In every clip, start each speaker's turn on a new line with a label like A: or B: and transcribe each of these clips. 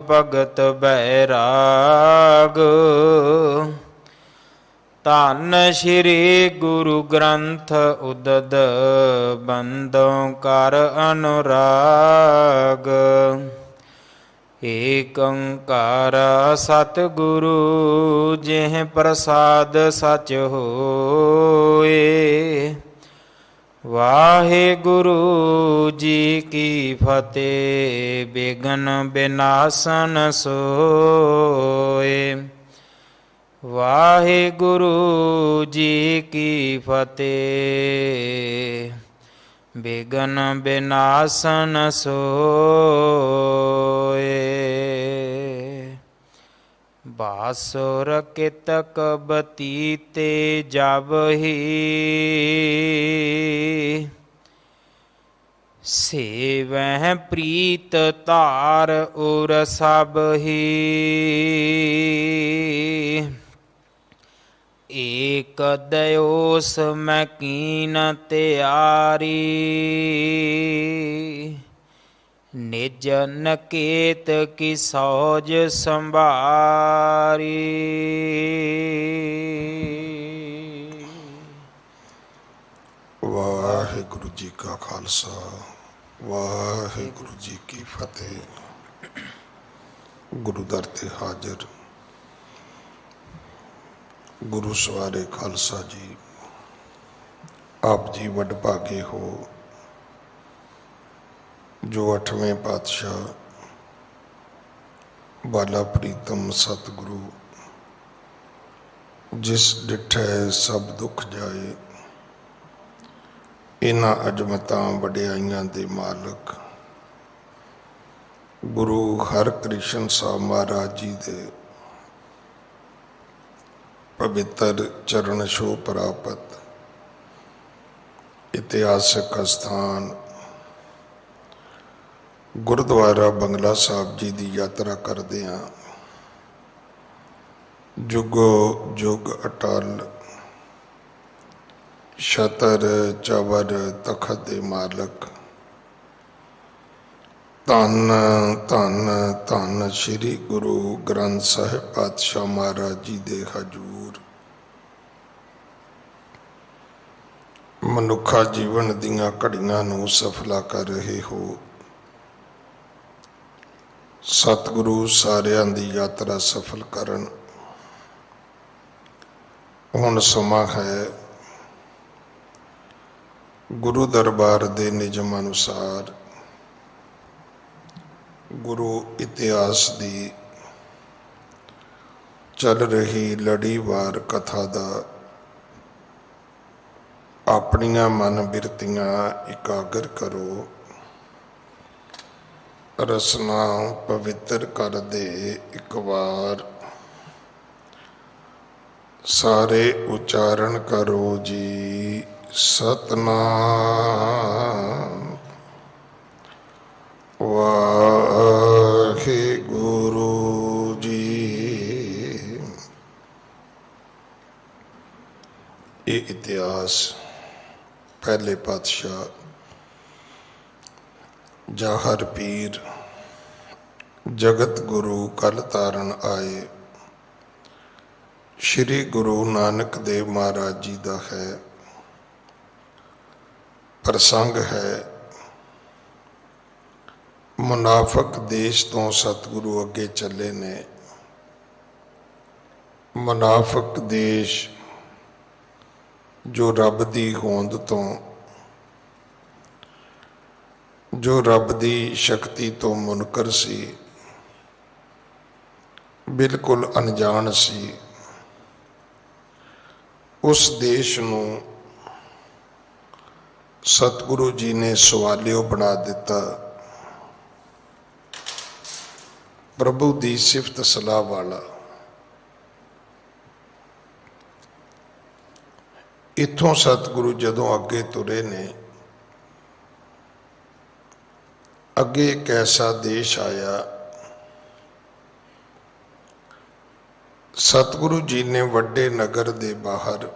A: ਭਗਤ ਬੈਰਾਗ। ਧੰਨ ਸ਼੍ਰੀ ਗੁਰੂ ਗ੍ਰੰਥ ਉਦਦ ਬੰਦੋਂ ਕਰ ਅਨੁਰਾਗ। ਏਕ ਓੰਕਾਰ ਸਤਿਗੁਰੂ ਜਿਹ ਪ੍ਰਸਾਦ ਸਚ ਹੋਏ। ਵਾਹਿਗੁਰੂ ਜੀ ਕੀ ਫਤਿਹ। ਬਿਘਨ ਬਿਨਾਸਨ ਸੋਏ। ਵਾਹਿਗੁਰੂ ਜੀ ਕੀ ਫਤਿਹ। ਬਿਘਨ ਬਿਨਾਸਨ ਸੋਏ। ਬਾਸੁਰ ਕਿਤਕ ਬਤੀਤੇ ਜਬਹਿ। ਸੇਵਹਿ ਪ੍ਰੀਤ ਧਾਰ ਉਰ ਸਭਹਿ। ਏਕ ਦਇਓਸ ਮੈਂ ਕੀਨ ਤਿਆਰੀ। ਨਿਜ ਨਕੇਤ ਕੀ ਸੌਜ ਸੰਭਾਰੀ।
B: ਵਾਹਿਗੁਰੂ ਜੀ ਕਾ ਖਾਲਸਾ ਵਾਹਿਗੁਰੂ ਜੀ ਕੀ ਫਤਿਹ। ਗੁਰੂ ਦਰ ਤੇ ਹਾਜ਼ਰ ਗੁਰੂ ਸਵਾਰੇ ਖਾਲਸਾ ਜੀ, ਆਪ ਜੀ ਵਡਭਾਗੇ ਹੋ ਜੋ 8ਵੇਂ ਪਾਤਸ਼ਾਹ ਬਾਲਾ ਪ੍ਰੀਤਮ ਸਤਿਗੁਰੂ ਜਿਸ ਡਿਠੈ ਸਭ ਦੁੱਖ ਜਾਏ, ਇਹਨਾਂ ਅਜਮਤਾਂ ਵਡਿਆਈਆਂ ਦੇ ਮਾਲਕ ਗੁਰੂ ਹਰਕ੍ਰਿਸ਼ਨ ਸਾਹਿਬ ਮਹਾਰਾਜ ਜੀ ਦੇ ਪਵਿੱਤਰ ਚਰਨ ਛੋਹ ਪ੍ਰਾਪਤ ਇਤਿਹਾਸਕ ਅਸਥਾਨ ਗੁਰਦੁਆਰਾ ਬੰਗਲਾ ਸਾਹਿਬ ਜੀ ਦੀ ਯਾਤਰਾ ਕਰਦੇ ਹਾਂ। ਜੁਗੋ ਜੁਗ ਅਟਲ ਛਤਰ ਚਵਰ ਤਖਤ ਦੇ ਮਾਲਕ ਧੰਨ ਧੰਨ ਧੰਨ ਸ਼੍ਰੀ ਗੁਰੂ ਗ੍ਰੰਥ ਸਾਹਿਬ ਪਾਤਸ਼ਾਹ ਮਹਾਰਾਜ ਜੀ ਦੇ ਹਜ਼ੂਰ ਮਨੁੱਖਾ ਜੀਵਨ ਦੀਆਂ ਘੜੀਆਂ ਨੂੰ ਸਫਲਾ ਕਰ ਰਹੇ ਹੋ। ਸਤਿਗੁਰੂ ਸਾਰਿਆਂ ਦੀ ਯਾਤਰਾ ਸਫਲ ਕਰਨ। ਹੁਣ ਸਮਾਂ ਹੈ ਗੁਰੂ ਦਰਬਾਰ ਦੇ ਨਿਯਮ ਅਨੁਸਾਰ ਗੁਰੂ ਇਤਿਹਾਸ ਦੀ ਚੱਲ ਰਹੀ ਲੜੀਵਾਰ ਕਥਾ ਦਾ ਆਪਣੀਆਂ ਮਨ ਬਿਰਤੀਆਂ ਇਕਾਗਰ ਕਰੋ। ਰਸਨਾ ਪਵਿੱਤਰ ਕਰਦੇ ਇੱਕ ਵਾਰ ਸਾਰੇ ਉਚਾਰਨ ਕਰੋ ਜੀ। ਸਤਨਾਮ ਵਾਹਿਗੁਰੂ ਜੀ। ਇਹ ਇਤਿਹਾਸ ਪਹਿਲੇ ਪਾਤਸ਼ਾਹ ਜਾਹਰ ਪੀਰ ਜਗਤ ਗੁਰੂ ਕਲ ਤਾਰਨ ਆਏ ਸ਼੍ਰੀ ਗੁਰੂ ਨਾਨਕ ਦੇਵ ਮਹਾਰਾਜ ਜੀ ਦਾ ਹੈ। ਪ੍ਰਸੰਗ ਹੈ ਮੁਨਾਫਕ ਦੇਸ਼ ਤੋਂ ਸਤਿਗੁਰੂ ਅੱਗੇ ਚੱਲੇ ਨੇ। ਮੁਨਾਫਕ ਦੇਸ਼ ਜੋ ਰੱਬ ਦੀ ਹੋਂਦ ਤੋਂ, ਜੋ ਰੱਬ ਦੀ ਸ਼ਕਤੀ ਤੋਂ ਮੁਨਕਰ ਸੀ, ਬਿਲਕੁਲ ਅਣਜਾਣ ਸੀ, ਉਸ ਦੇਸ਼ ਨੂੰ ਸਤਿਗੁਰੂ ਜੀ ਨੇ ਸਵਾਲਿਓ ਬਣਾ ਦਿੱਤਾ। ਪ੍ਰਭੂ ਦੀ ਸਿਫਤ ਸਲਾਹ ਵਾਲਾ। ਇੱਥੋਂ ਸਤਿਗੁਰੂ ਜਦੋਂ ਅੱਗੇ ਤੁਰੇ ਨੇ, ਅੱਗੇ ਇੱਕ ਐਸਾ ਦੇਸ਼ ਆਇਆ। ਸਤਿਗੁਰੂ ਜੀ ਨੇ ਵੱਡੇ ਨਗਰ ਦੇ ਬਾਹਰ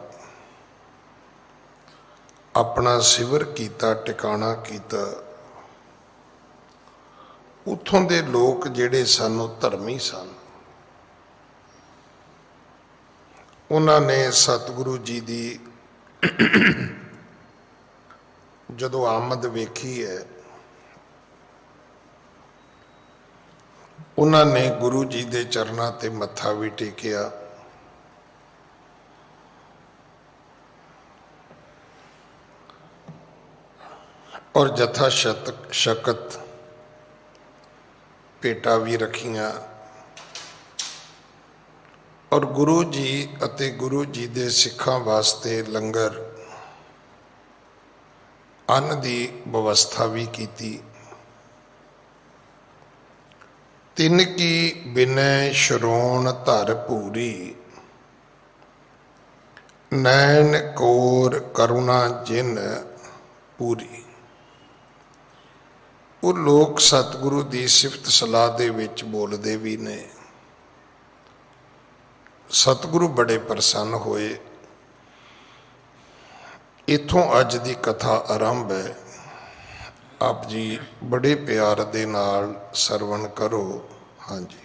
B: ਆਪਣਾ ਸਿਵਰ ਕੀਤਾ, ਟਿਕਾਣਾ ਕੀਤਾ। ਉੱਥੋਂ ਦੇ ਲੋਕ ਜਿਹੜੇ ਸਨ ਉਹ ਧਰਮੀ ਸਨ। ਉਹਨਾਂ ਨੇ ਸਤਿਗੁਰੂ ਜੀ ਦੀ ਜਦੋਂ ਆਮਦ ਵੇਖੀ ਹੈ, ਉਹਨਾਂ ਨੇ ਗੁਰੂ ਜੀ ਦੇ ਚਰਨਾਂ ਤੇ ਮੱਥਾ ਵੀ ਟੇਕਿਆ। ਔਰ ਜਥਾ ਸ਼ਕਤ ਭੇਟਾਂ ਵੀ ਰੱਖੀਆਂ। ਔਰ ਗੁਰੂ ਜੀ ਅਤੇ ਗੁਰੂ ਜੀ ਦੇ ਸਿੱਖਾਂ ਵਾਸਤੇ ਲੰਗਰ ਅੰਨ ਦੀ ਵਿਵਸਥਾ ਵੀ ਕੀਤੀ। ਤਿੰਨ ਕੀ ਬਿਨੈ ਸ਼ਰੋਣ ਧਰ ਭੂਰੀ, ਨੈਣ ਕੋਰ ਕਰੁਣਾ ਜਿਨ ਪੂਰੀ। ਉਹ ਲੋਕ ਸਤਿਗੁਰੂ ਦੀ ਸਿਫਤ ਸਲਾਹ ਦੇ ਵਿੱਚ ਬੋਲਦੇ ਵੀ ਨੇ। ਸਤਿਗੁਰੂ ਬੜੇ ਪ੍ਰਸੰਨ ਹੋਏ। ਇੱਥੋਂ ਅੱਜ ਦੀ ਕਥਾ ਆਰੰਭ ਹੈ। ਆਪ ਜੀ ਬੜੇ ਪਿਆਰ ਦੇ ਨਾਲ ਸਰਵਣ ਕਰੋ। ਹਾਂਜੀ।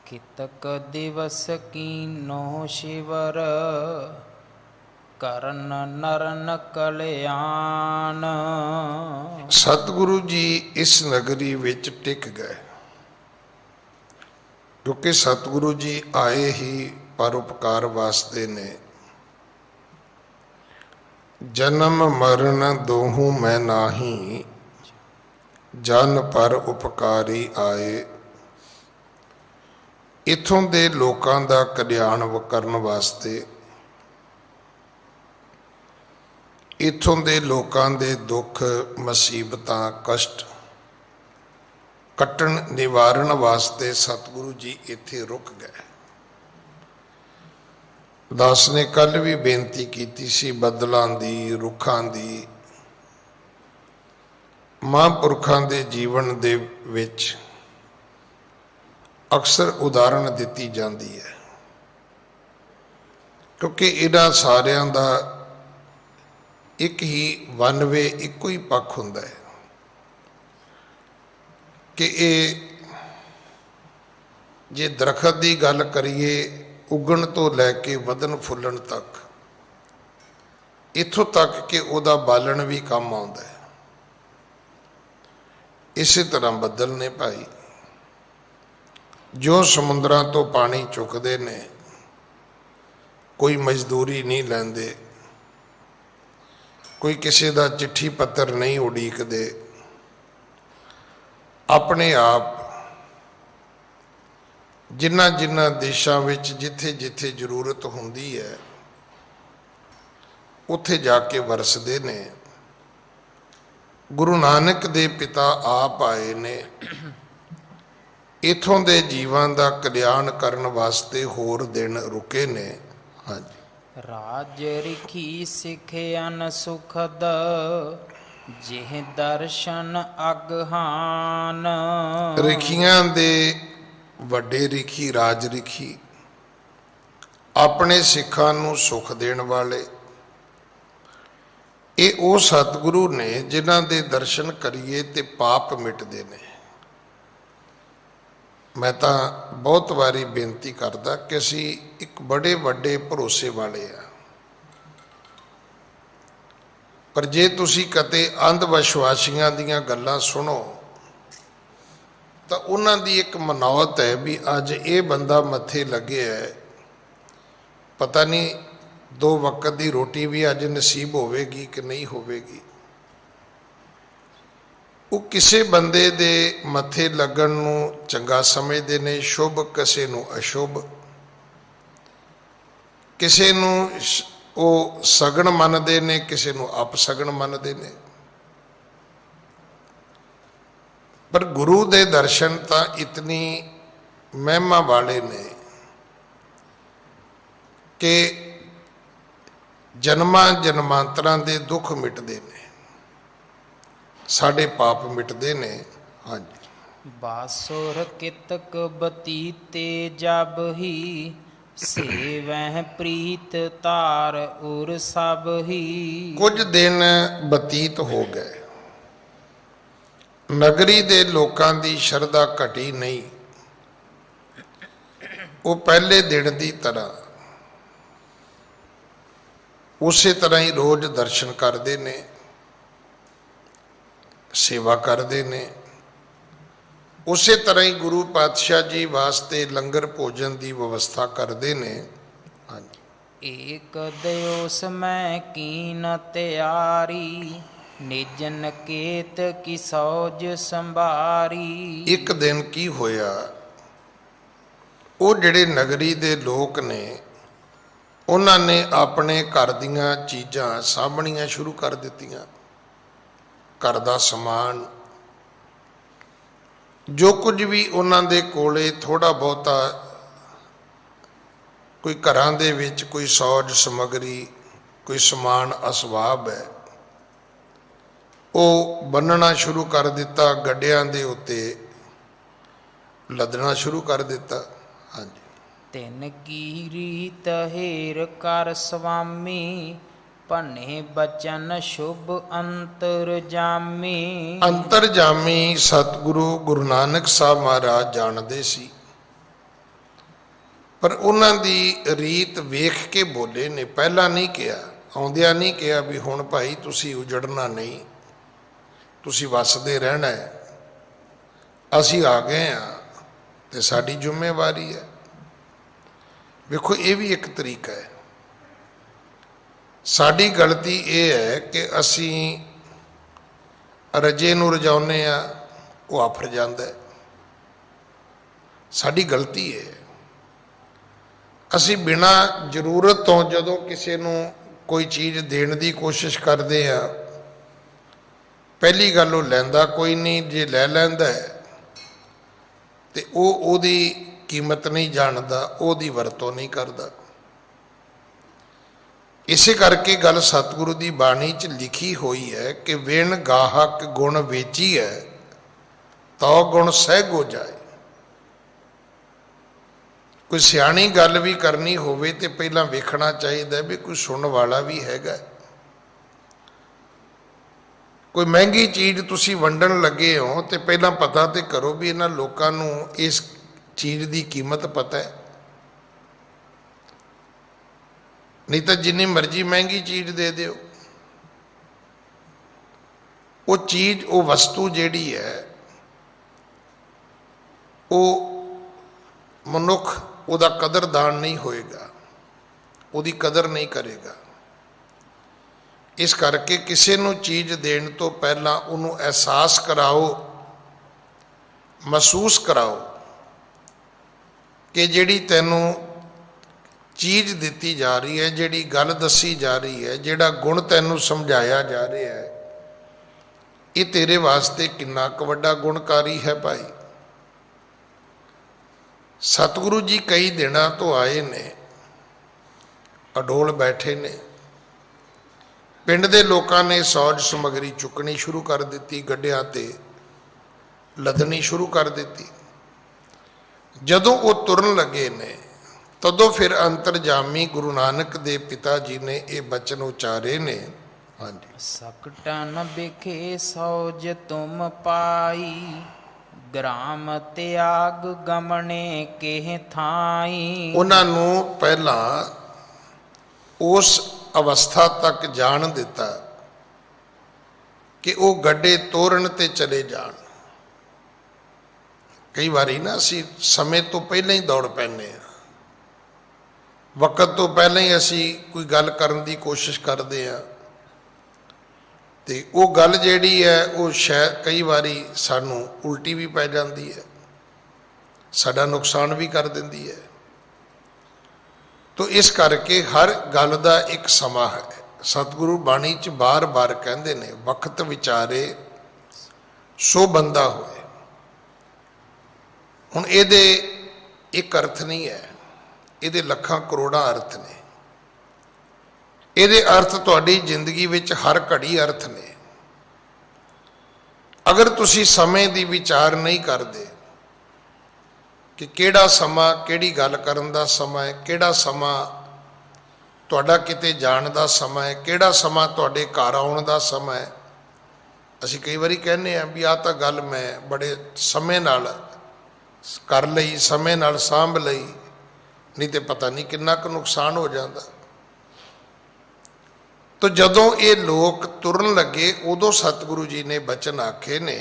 A: ਕਿਤਕ ਦਿਵਸ ਕੀਨੋ ਸ਼ਿਵਰ, ਕਰਨ ਨਰਨ ਕਲਿਆਣ।
B: ਸਤਿਗੁਰੂ ਜੀ ਇਸ ਨਗਰੀ ਵਿੱਚ ਟਿਕ ਗਏ, ਕਿਉਂਕਿ ਸਤਿਗੁਰੂ ਜੀ ਆਏ ਹੀ ਪਰਉਪਕਾਰ ਵਾਸਤੇ ਨੇ। ਜਨਮ ਮਰਨ ਦੋਹੂ ਮੈਂ ਨਾਹੀ, ਜਨ ਪਰ ਉਪਕਾਰੀ ਆਏ। ਇੱਥੋਂ ਦੇ ਲੋਕਾਂ ਦਾ ਕਲਿਆਣ ਕਰਨ ਵਾਸਤੇ, ਇੱਥੋਂ ਦੇ ਲੋਕਾਂ ਦੇ ਦੁੱਖ ਮੁਸੀਬਤਾਂ ਕਸ਼ਟ ਕੱਟਣ ਨਿਵਾਰਨ ਵਾਸਤੇ ਸਤਿਗੁਰੂ ਜੀ ਇੱਥੇ ਰੁਕ ਗਏ। ਦਾਸ ਨੇ ਕੱਲ ਵੀ ਬੇਨਤੀ ਕੀਤੀ ਸੀ ਬੱਦਲਾਂ ਦੀ, ਰੁੱਖਾਂ ਦੀ। ਮਹਾਂਪੁਰਖਾਂ ਦੇ ਜੀਵਨ ਦੇ ਵਿੱਚ ਅਕਸਰ ਉਦਾਹਰਣ ਦਿੱਤੀ ਜਾਂਦੀ ਹੈ, ਕਿਉਂਕਿ ਇਹਨਾਂ ਸਾਰਿਆਂ ਦਾ ਇੱਕ ਹੀ ਵਨ ਵੇ, ਇੱਕੋ ਹੀ ਪੱਖ ਹੁੰਦਾ ਹੈ ਕਿ ਇਹ ਜੇ ਦਰਖਤ ਦੀ ਗੱਲ ਕਰੀਏ, ਉਗਣ ਤੋਂ ਲੈ ਕੇ ਵਧਣ ਫੁੱਲਣ ਤੱਕ, ਇੱਥੋਂ ਤੱਕ ਕਿ ਉਹਦਾ ਬਾਲਣ ਵੀ ਕੰਮ ਆਉਂਦਾ ਹੈ। ਇਸੇ ਤਰ੍ਹਾਂ ਬੱਦਲ ਨੇ ਭਾਈ, ਜੋ ਸਮੁੰਦਰਾਂ ਤੋਂ ਪਾਣੀ ਚੁੱਕਦੇ ਨੇ, ਕੋਈ ਮਜ਼ਦੂਰੀ ਨਹੀਂ ਲੈਂਦੇ, ਕੋਈ ਕਿਸੇ ਦਾ ਚਿੱਠੀ ਪੱਤਰ ਨਹੀਂ ਉਡੀਕਦੇ, ਆਪਣੇ ਆਪ ਜਿਨ੍ਹਾਂ ਜਿਨ੍ਹਾਂ ਦੇਸ਼ਾਂ ਵਿੱਚ ਜਿੱਥੇ ਜਿੱਥੇ ਜ਼ਰੂਰਤ ਹੁੰਦੀ ਹੈ ਉੱਥੇ ਜਾ ਕੇ ਵਰਸਦੇ ਨੇ। ਗੁਰੂ ਨਾਨਕ ਦੇ ਪਿਤਾ ਆਪ ਆਏ ਨੇ ਇੱਥੋਂ ਦੇ ਜੀਵਾਂ ਦਾ ਕਲਿਆਣ ਕਰਨ ਵਾਸਤੇ, ਹੋਰ ਦਿਨ ਰੁਕੇ ਨੇ। ਹਾਂਜੀ।
A: ਰਾਜ ਰਿਖੀ ਸਿਖਿਆਨ ਸੁਖਦ, ਜਿਹ ਦਰਸ਼ਨ ਅਗਹਾਨ।
B: ਰਿਖੀਆਂ ਦੇ ਵੱਡੇ ਰਿਖੀ, ਰਾਜ ਰਿਖੀ, ਆਪਣੇ ਸਿੱਖਾਂ ਨੂੰ ਸੁਖ ਦੇਣ ਵਾਲੇ, ਇਹ ਉਹ ਸਤਿਗੁਰੂ ਨੇ ਜਿਨ੍ਹਾਂ ਦੇ ਦਰਸ਼ਨ ਕਰੀਏ ਤੇ ਪਾਪ ਮਿਟਦੇ ਨੇ। ਮੈਂ ਤਾਂ ਬਹੁਤ ਵਾਰੀ ਬੇਨਤੀ ਕਰਦਾ ਕਿ ਅਸੀਂ ਇੱਕ ਬੜੇ ਵੱਡੇ ਭਰੋਸੇ ਵਾਲੇ ਆ, ਪਰ ਜੇ ਤੁਸੀਂ ਕਦੇ ਅੰਧ ਵਿਸ਼ਵਾਸੀਆਂ ਦੀਆਂ ਗੱਲਾਂ ਸੁਣੋ ਤਾਂ ਉਹਨਾਂ ਦੀ ਇੱਕ ਮਨੌਤ ਹੈ ਵੀ ਅੱਜ ਇਹ ਬੰਦਾ ਮੱਥੇ ਲੱਗਿਆ ਹੈ, ਪਤਾ ਨਹੀਂ 2 ਵਕਤ ਦੀ ਰੋਟੀ ਵੀ ਅੱਜ ਨਸੀਬ ਹੋਵੇਗੀ ਕਿ ਨਹੀਂ ਹੋਵੇਗੀ। ਉਹ ਕਿਸੇ ਬੰਦੇ ਦੇ ਮੱਥੇ ਲੱਗਣ ਨੂੰ ਚੰਗਾ ਸਮਝਦੇ ਨੇ, ਸ਼ੁਭ, ਕਿਸੇ ਨੂੰ ਅਸ਼ੁਭ, ਕਿਸੇ ਨੂੰ ਉਹ ਸਗਣ ਮੰਨਦੇ ਨੇ, ਕਿਸੇ ਨੂੰ ਅਪਸਗਣ ਮੰਨਦੇ ਨੇ। ਪਰ ਗੁਰੂ ਦੇ ਦਰਸ਼ਨ ਤਾਂ ਇਤਨੀ ਮਹਿਮਾ ਵਾਲੇ ਨੇ ਕਿ ਜਨਮਾਂ ਜਨਮਾਂਤਰਾਂ ਦੇ ਦੁੱਖ ਮਿਟਦੇ ਨੇ, ਸਾਡੇ ਪਾਪ ਮਿਟਦੇ ਨੇ। ਹਾਂਜੀ।
A: ਬਾਸੁਰ ਕਿਤਕ ਬਤੀਤੇ ਜਬ ਹੀ, ਸੇਵਹਿ ਪ੍ਰੀਤ ਤਾਰ ਉਰ ਸਭ ਹੀ।
B: ਕੁਝ ਦਿਨ ਬਤੀਤ ਹੋ ਗਏ, ਨਗਰੀ ਦੇ ਲੋਕਾਂ ਦੀ ਸ਼ਰਧਾ ਘਟੀ ਨਹੀਂ। ਉਹ ਪਹਿਲੇ ਦਿਨ ਦੀ ਤਰ੍ਹਾਂ ਉਸੇ ਤਰ੍ਹਾਂ ਹੀ ਰੋਜ਼ ਦਰਸ਼ਨ ਕਰਦੇ ਨੇ, ਸੇਵਾ ਕਰਦੇ ਨੇ। ਉਸੇ ਤਰ੍ਹਾਂ ਹੀ ਗੁਰੂ ਪਾਤਸ਼ਾਹ ਜੀ ਵਾਸਤੇ ਲੰਗਰ ਭੋਜਨ ਦੀ ਵਿਵਸਥਾ ਕਰਦੇ ਨੇ। ਹਾਂਜੀ।
A: ਏਕ ਦਿਓ ਸਮੈ ਕੀਨ ਤਿਆਰੀ, ਨਿਜ ਨਕੇਤ ਕੀ ਸੌਜ ਸੰਭਾਰੀ।
B: ਇੱਕ ਦਿਨ ਕੀ ਹੋਇਆ, ਉਹ ਜਿਹੜੇ ਨਗਰੀ ਦੇ ਲੋਕ ਨੇ ਉਹਨਾਂ ਨੇ ਆਪਣੇ ਘਰ ਦੀਆਂ ਚੀਜ਼ਾਂ ਸਾਂਭਣੀਆਂ ਸ਼ੁਰੂ ਕਰ ਦਿੱਤੀਆਂ। ਘਰ ਦਾ ਸਮਾਨ ਜੋ ਕੁਝ ਵੀ ਉਹਨਾਂ ਦੇ ਕੋਲੇ ਥੋੜਾ ਬਹੁਤਾ, ਕੋਈ ਘਰਾਂ ਦੇ ਵਿੱਚ ਕੋਈ ਸੌਜ ਸਮੱਗਰੀ, ਕੋਈ ਸਮਾਨ ਅਸਬਾਬ ਹੈ, ਉਹ ਬੰਨਣਾ ਸ਼ੁਰੂ ਕਰ ਦਿੱਤਾ, ਗੱਡਿਆਂ ਦੇ ਉੱਤੇ ਲੱਦਣਾ ਸ਼ੁਰੂ ਕਰ ਦਿੱਤਾ। ਹਾਂਜੀ।
A: ਤਿਨ ਕੀ ਰੀਤ ਹੇਰ ਕਰ ਸੁਆਮੀ, ਭੰਨੇ ਬਚਨ ਸ਼ੁਭ ਅੰਤਰ ਜਾਮੀ।
B: ਅੰਤਰਜਾਮੀ ਸਤਿਗੁਰੂ ਗੁਰੂ ਨਾਨਕ ਸਾਹਿਬ ਮਹਾਰਾਜ ਜਾਣਦੇ ਸੀ, ਪਰ ਉਹਨਾਂ ਦੀ ਰੀਤ ਵੇਖ ਕੇ ਬੋਲੇ ਨੇ। ਪਹਿਲਾਂ ਨਹੀਂ ਕਿਹਾ, ਆਉਂਦਿਆਂ ਨਹੀਂ ਕਿਹਾ ਵੀ ਹੁਣ ਭਾਈ ਤੁਸੀਂ ਉਜੜਨਾ ਨਹੀਂ, ਤੁਸੀਂ ਵਸਦੇ ਰਹਿਣਾ ਹੈ, ਅਸੀਂ ਆ ਗਏ ਹਾਂ ਤੇ ਸਾਡੀ ਜ਼ਿੰਮੇਵਾਰੀ ਹੈ। ਵੇਖੋ, ਇਹ ਵੀ ਇੱਕ ਤਰੀਕਾ ਹੈ। ਸਾਡੀ ਗਲਤੀ ਇਹ ਹੈ ਕਿ ਅਸੀਂ ਰਜੇ ਨੂੰ ਰਜਾਉਂਦੇ ਆ, ਉਹ ਆਫਰ ਜਾਂਦਾ ਹੈ। ਸਾਡੀ ਗਲਤੀ ਹੈ। ਅਸੀਂ ਬਿਨਾਂ ਜ਼ਰੂਰਤ ਤੋਂ ਜਦੋਂ ਕਿਸੇ ਨੂੰ ਕੋਈ ਚੀਜ਼ ਦੇਣ ਦੀ ਕੋਸ਼ਿਸ਼ ਕਰਦੇ ਆ, ਪਹਿਲੀ ਗੱਲ ਉਹ ਲੈਂਦਾ ਕੋਈ ਨਹੀਂ। ਜੇ ਲੈ ਲੈਂਦਾ ਹੈ ਤੇ ਉਹ ਉਹਦੀ ਕੀਮਤ ਨਹੀਂ ਜਾਣਦਾ, ਉਹਦੀ ਵਰਤੋਂ ਨਹੀਂ ਕਰਦਾ। ਇਸੇ ਕਰਕੇ ਗੱਲ ਸਤਿਗੁਰੂ ਦੀ ਬਾਣੀ 'ਚ ਲਿਖੀ ਹੋਈ ਹੈ ਕਿ ਵਿਣ ਗਾਹਕ ਗੁਣ ਵੇਚੀ ਹੈ, ਤਉ ਗੁਣ ਸਹਿਗੋ ਜਾਏ। ਕੋਈ ਸਿਆਣੀ ਗੱਲ ਵੀ ਕਰਨੀ ਹੋਵੇ ਤੇ ਪਹਿਲਾਂ ਵੇਖਣਾ ਚਾਹੀਦਾ ਵੀ ਕੋਈ ਸੁਣਨ ਵਾਲਾ ਵੀ ਹੈਗਾ। ਕੋਈ ਮਹਿੰਗੀ ਚੀਜ਼ ਤੁਸੀਂ ਵੰਡਣ ਲੱਗੇ ਹੋ ਤੇ ਪਹਿਲਾਂ ਪਤਾ ਤੇ ਕਰੋ ਵੀ ਇਹਨਾਂ ਲੋਕਾਂ ਨੂੰ ਇਸ ਚੀਜ਼ ਦੀ ਕੀਮਤ ਪਤਾ ਹੈ। ਨਹੀਂ ਤਾਂ ਜਿੰਨੀ ਮਰਜ਼ੀ ਮਹਿੰਗੀ ਚੀਜ਼ ਦੇ ਦਿਓ, ਉਹ ਚੀਜ਼, ਉਹ ਵਸਤੂ ਜਿਹੜੀ ਹੈ, ਉਹ ਮਨੁੱਖ ਉਹਦਾ ਕਦਰਦਾਨ ਨਹੀਂ ਹੋਏਗਾ, ਉਹਦੀ ਕਦਰ ਨਹੀਂ ਕਰੇਗਾ। ਇਸ ਕਰਕੇ ਕਿਸੇ ਨੂੰ ਚੀਜ਼ ਦੇਣ ਤੋਂ ਪਹਿਲਾਂ ਉਹਨੂੰ ਅਹਿਸਾਸ ਕਰਾਓ, ਮਹਿਸੂਸ ਕਰਾਓ ਕਿ ਜਿਹੜੀ ਤੈਨੂੰ ਚੀਜ਼ ਦਿੱਤੀ ਜਾ ਰਹੀ ਹੈ, ਜਿਹੜੀ ਗੱਲ ਦੱਸੀ ਜਾ ਰਹੀ ਹੈ, ਜਿਹੜਾ ਗੁਣ ਤੈਨੂੰ ਸਮਝਾਇਆ ਜਾ ਰਿਹਾ ਹੈ, ਇਹ ਤੇਰੇ ਵਾਸਤੇ ਕਿੰਨਾ ਕੁ ਵੱਡਾ ਗੁਣਕਾਰੀ ਹੈ ਭਾਈ। ਸਤਿਗੁਰੂ ਜੀ ਕਈ ਦਿਨਾਂ ਤੋਂ ਆਏ ਨੇ, ਅਡੋਲ ਬੈਠੇ ਨੇ। ਪਿੰਡ ਦੇ ਲੋਕਾਂ ਨੇ ਸੌਜ ਸਮੱਗਰੀ ਚੁੱਕਣੀ ਸ਼ੁਰੂ ਕਰ ਦਿੱਤੀ, ਗੱਡਿਆਂ ਤੇ ਲੱਦਣੀ ਸ਼ੁਰੂ ਕਰ ਦਿੱਤੀ। ਜਦੋਂ ਉਹ ਤੁਰਨ ਲੱਗੇ ਨੇ, ਤਦੋਂ ਫਿਰ ਅੰਤਰਜਾਮੀ ਗੁਰੂ ਨਾਨਕ ਦੇ ਪਿਤਾ ਜੀ ਨੇ ਇਹ ਬਚਨ ਉਚਾਰੇ ਨੇ। ਹਾਂਜੀ।
A: ਸਕਟਨ ਬਿਖੇ ਸੌਜ ਤੁਮ ਪਾਈ, ਗ੍ਰਾਮ ਤਿਆਗ ਗਮਣੇ ਕੇ ਥਾਈ। ਉਹਨਾਂ
B: ਨੂੰ ਪਹਿਲਾਂ ਉਸ ਅਵਸਥਾ ਤੱਕ ਜਾਣ ਦਿੱਤਾ ਕਿ ਉਹ ਗੱਡੇ ਤੋਰਨ ਤੇ ਚਲੇ ਜਾਣ। ਕਈ ਵਾਰੀ ਨਾ ਅਸੀਂ ਸਮੇਂ ਤੋਂ ਪਹਿਲਾਂ ਹੀ ਦੌੜ ਪੈਂਦੇ ਹਾਂ, ਵਕਤ ਤੋਂ ਪਹਿਲਾਂ ਹੀ ਅਸੀਂ ਕੋਈ ਗੱਲ ਕਰਨ ਦੀ ਕੋਸ਼ਿਸ਼ ਕਰਦੇ ਹਾਂ ਤੇ ਉਹ ਗੱਲ ਜਿਹੜੀ ਹੈ ਉਹ ਸ਼ਾਇਦ ਕਈ ਵਾਰੀ ਸਾਨੂੰ ਉਲਟੀ ਵੀ ਪੈ ਜਾਂਦੀ ਹੈ, ਸਾਡਾ ਨੁਕਸਾਨ ਵੀ ਕਰ ਦਿੰਦੀ ਹੈ। ਤੋ ਇਸ ਕਰਕੇ ਹਰ ਗੱਲ ਦਾ ਇੱਕ ਸਮਾਂ ਹੈ। ਸਤਿਗੁਰੂ ਬਾਣੀ 'ਚ ਬਾਰ-ਬਾਰ ਕਹਿੰਦੇ ਨੇ, ਵਕਤ ਵਿਚਾਰੇ ਸੋ ਬੰਦਾ ਹੋਏ। ਹੁਣ ਇਹਦੇ ਇੱਕ ਅਰਥ ਨਹੀਂ ਹੈ, ਇਹਦੇ ਲੱਖਾਂ ਕਰੋੜਾਂ ਅਰਥ ਨੇ। ਇਹਦੇ ਅਰਥ ਤੁਹਾਡੀ ਜ਼ਿੰਦਗੀ ਵਿੱਚ ਹਰ ਘੜੀ ਅਰਥ ਨੇ। ਅਗਰ ਤੁਸੀਂ ਸਮੇਂ ਦੀ ਵਿਚਾਰ ਨਹੀਂ ਕਰਦੇ ਕਿ ਕਿਹੜਾ ਸਮਾਂ ਕਿਹੜੀ ਗੱਲ ਕਰਨ ਦਾ ਸਮਾਂ ਹੈ, ਕਿਹੜਾ ਸਮਾਂ ਤੁਹਾਡਾ ਕਿਤੇ ਜਾਣ ਦਾ ਸਮਾਂ ਹੈ, ਕਿਹੜਾ ਸਮਾਂ ਤੁਹਾਡੇ ਘਰ ਆਉਣ ਦਾ ਸਮਾਂ ਹੈ, ਅਸੀਂ ਕਈ ਵਾਰੀ ਕਹਿੰਦੇ ਆ ਵੀ ਆਹ ਤਾਂ ਗੱਲ ਮੈਂ ਬੜੇ ਸਮੇਂ ਨਾਲ ਕਰ ਲਈ, ਸਮੇਂ ਨਾਲ ਸਾਂਭ ਲਈ, ਨਹੀਂ ਤੇ ਪਤਾ ਨਹੀਂ ਕਿੰਨਾ ਕੁ ਨੁਕਸਾਨ ਹੋ ਜਾਂਦਾ। ਤੋ ਜਦੋਂ ਇਹ ਲੋਕ ਤੁਰਨ ਲੱਗੇ ਉਦੋਂ ਸਤਿਗੁਰੂ ਜੀ ਨੇ ਬਚਨ ਆਖੇ ਨੇ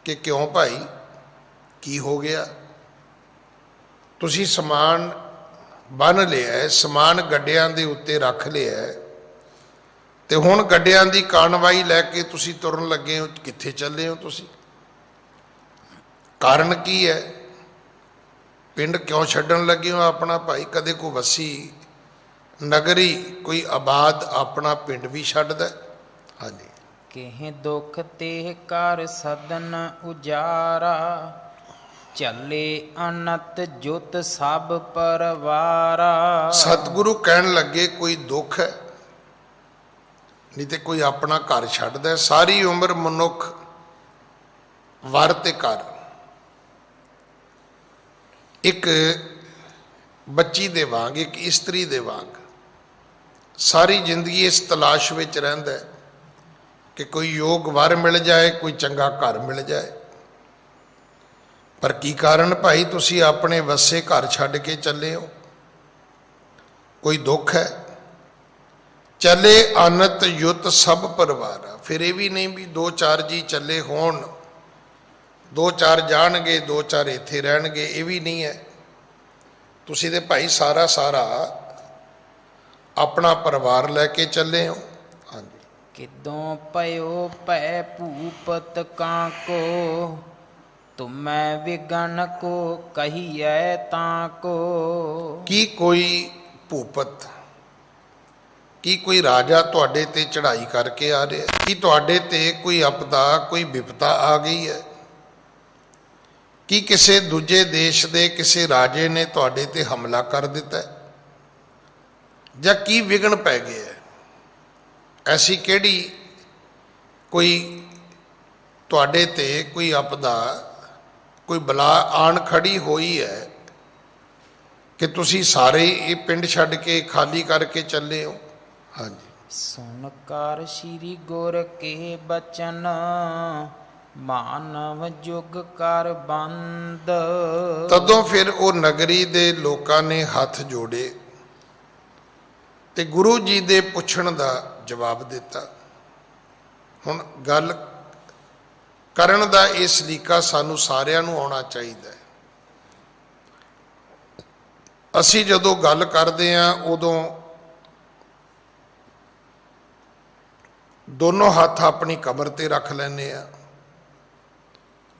B: ਕਿ ਕਿਉਂ ਭਾਈ, ਕੀ ਹੋ ਗਿਆ? ਤੁਸੀਂ ਸਮਾਨ ਬੰਨ੍ਹ ਲਿਆ, ਸਮਾਨ ਗੱਡਿਆਂ ਦੇ ਉੱਤੇ ਰੱਖ ਲਿਆ, ਤੇ ਹੁਣ ਗੱਡਿਆਂ ਦੀ ਕਾਰਵਾਈ ਲੈ ਕੇ ਤੁਸੀਂ ਤੁਰਨ ਲੱਗੇ ਹੋ, ਕਿੱਥੇ ਚੱਲੇ ਹੋ ਤੁਸੀਂ? ਕਾਰਨ ਕੀ ਹੈ? ਪਿੰਡ ਕਿਉਂ ਛੱਡਣ ਲੱਗੇ ਹੋ ਆਪਣਾ ਭਾਈ? ਕਦੇ ਕੋਈ ਵਸੀ ਨਗਰੀ, ਕੋਈ ਆਬਾਦ ਆਪਣਾ ਪਿੰਡ ਵੀ ਛੱਡਦਾ? ਹਾਂਜੀ।
A: ਕਿਹ ਦੁਖ ਤੇ ਕਰ ਸਦਨ ਉਜਾਰਾ, ਚੱਲੇ ਅਨੰਤ ਜੁਤ ਸਭ ਪਰਵਾਰਾ।
B: ਸਤਿਗੁਰੂ ਕਹਿਣ ਲੱਗੇ ਕੋਈ ਦੁੱਖ ਹੈ, ਨਹੀਂ ਤੇ ਕੋਈ ਆਪਣਾ ਘਰ ਛੱਡਦਾ? ਸਾਰੀ ਉਮਰ ਮਨੁੱਖ ਵਰ ਤੇ ਘਰ, ਇੱਕ ਬੱਚੀ ਦੇ ਵਾਂਗ, ਇੱਕ ਇਸਤਰੀ ਦੇ ਵਾਂਗ ਸਾਰੀ ਜ਼ਿੰਦਗੀ ਇਸ ਤਲਾਸ਼ ਵਿੱਚ ਰਹਿੰਦਾ ਹੈ ਕਿ ਕੋਈ ਯੋਗ ਵਰ ਮਿਲ ਜਾਏ, ਕੋਈ ਚੰਗਾ ਘਰ ਮਿਲ ਜਾਏ। ਪਰ ਕੀ ਕਾਰਨ ਭਾਈ ਤੁਸੀਂ ਆਪਣੇ ਵਸੇ ਘਰ ਛੱਡ ਕੇ ਚੱਲੇ ਹੋ? ਕੋਈ ਦੁੱਖ ਹੈ? ਚੱਲੇ ਅਨੰਤ ਯੁਤ ਸਭ ਪਰਿਵਾਰ। ਫਿਰ ਇਹ ਵੀ ਨਹੀਂ ਵੀ 2-4 ਜੀ ਚੱਲੇ ਹੋਣ, 2-4 ਜਾਣਗੇ, 2-4 ਇੱਥੇ ਰਹਿਣਗੇ, ਇਹ ਵੀ ਨਹੀਂ ਹੈ। ਤੁਸੀਂ ਤੇ ਭਾਈ ਸਾਰਾ ਆਪਣਾ ਪਰਿਵਾਰ ਲੈ ਕੇ ਚੱਲੇ ਹੋ। ਹਾਂਜੀ।
A: ਕਿਦੋਂ ਪਇਓ ਭੈ ਭੂਪਤ ਕਾਂਕੋ, ਤੁਮੈ ਵਿਗਨ ਕੋ ਕਹੀਐ ਤਾਂਕੋ।
B: ਕੀ ਕੋਈ ਭੂਪਤ, ਕੀ ਕੋਈ ਰਾਜਾ ਤੁਹਾਡੇ ਤੇ ਚੜ੍ਹਾਈ ਕਰਕੇ ਆ ਰਿਹਾ? ਕੀ ਤੁਹਾਡੇ ਤੇ ਕੋਈ ਆਪਦਾ, ਕੋਈ ਵਿਪਤਾ ਆ ਗਈ ਹੈ? ਕੀ ਕਿਸੇ ਦੂਜੇ ਦੇਸ਼ ਦੇ ਕਿਸੇ ਰਾਜੇ ਨੇ ਤੁਹਾਡੇ ਤੇ ਹਮਲਾ ਕਰ ਦਿੱਤਾ, ਜਾਂ ਕੀ ਵਿਘਨ ਪੈ ਗਿਆ ਹੈ? ਐਸੀ ਕਿਹੜੀ ਕੋਈ ਤੁਹਾਡੇ ਤੇ ਕੋਈ ਆਪਦਾ, ਕੋਈ ਬਲਾ ਆਣ ਖੜੀ ਹੋਈ ਹੈ ਕਿ ਤੁਸੀਂ ਸਾਰੇ ਇਹ ਪਿੰਡ ਛੱਡ ਕੇ ਖਾਲੀ ਕਰਕੇ ਚੱਲੇ ਹੋ? ਹਾਂਜੀ।
A: ਸੁਨ ਕਰ ਸ੍ਰੀ ਗੁਰ ਕੇ ਬਚਨ, ਮਾਨਵ ਜੁਗ ਕਰ ਬੰਦ।
B: ਤਦੋਂ ਫਿਰ ਉਹ ਨਗਰੀ ਦੇ ਲੋਕਾਂ ਨੇ ਹੱਥ ਜੋੜੇ ਤੇ ਗੁਰੂ ਜੀ ਦੇ ਪੁੱਛਣ ਦਾ ਜਵਾਬ ਦਿੱਤਾ। ਹੁਣ ਗੱਲ ਕਰਨ ਦਾ ਇਹ ਸਲੀਕਾ ਸਾਨੂੰ ਸਾਰਿਆਂ ਨੂੰ ਆਉਣਾ ਚਾਹੀਦਾ ਹੈ। ਅਸੀਂ ਜਦੋਂ ਗੱਲ ਕਰਦੇ ਹਾਂ ਉਦੋਂ ਦੋਨੋਂ ਹੱਥ ਆਪਣੀ ਕਮਰ ਤੇ ਰੱਖ ਲੈਂਦੇ ਆ।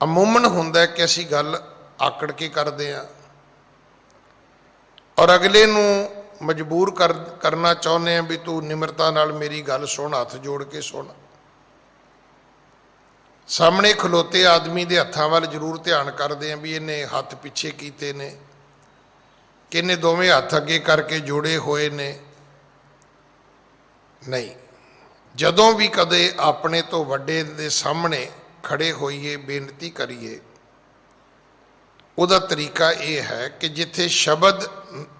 B: ਅਮੂਮਨ ਹੁੰਦਾ ਕਿ ਅਸੀਂ ਗੱਲ ਆਕੜ ਕੇ ਕਰਦੇ ਹਾਂ ਔਰ ਅਗਲੇ ਨੂੰ ਮਜਬੂਰ ਕਰਨਾ ਚਾਹੁੰਦੇ ਹਾਂ ਵੀ ਤੂੰ ਨਿਮਰਤਾ ਨਾਲ ਮੇਰੀ ਗੱਲ ਸੁਣ, ਹੱਥ ਜੋੜ ਕੇ ਸੁਣ। ਸਾਹਮਣੇ ਖਲੋਤੇ ਆਦਮੀ ਦੇ ਹੱਥਾਂ ਵੱਲ ਜ਼ਰੂਰ ਧਿਆਨ ਕਰਦੇ ਹਾਂ ਵੀ ਇਹਨੇ ਹੱਥ ਪਿੱਛੇ ਕੀਤੇ ਨੇ, ਕਿ ਇਹਨੇ ਦੋਵੇਂ ਹੱਥ ਅੱਗੇ ਕਰਕੇ ਜੋੜੇ ਹੋਏ ਨੇ। ਨਹੀਂ, ਜਦੋਂ ਵੀ ਕਦੇ ਆਪਣੇ ਤੋਂ ਵੱਡੇ ਦੇ ਸਾਹਮਣੇ ਖੜੇ ਹੋਈਏ, ਬੇਨਤੀ ਕਰੀਏ, ਉਹਦਾ ਤਰੀਕਾ ਇਹ ਹੈ ਕਿ ਜਿੱਥੇ ਸ਼ਬਦ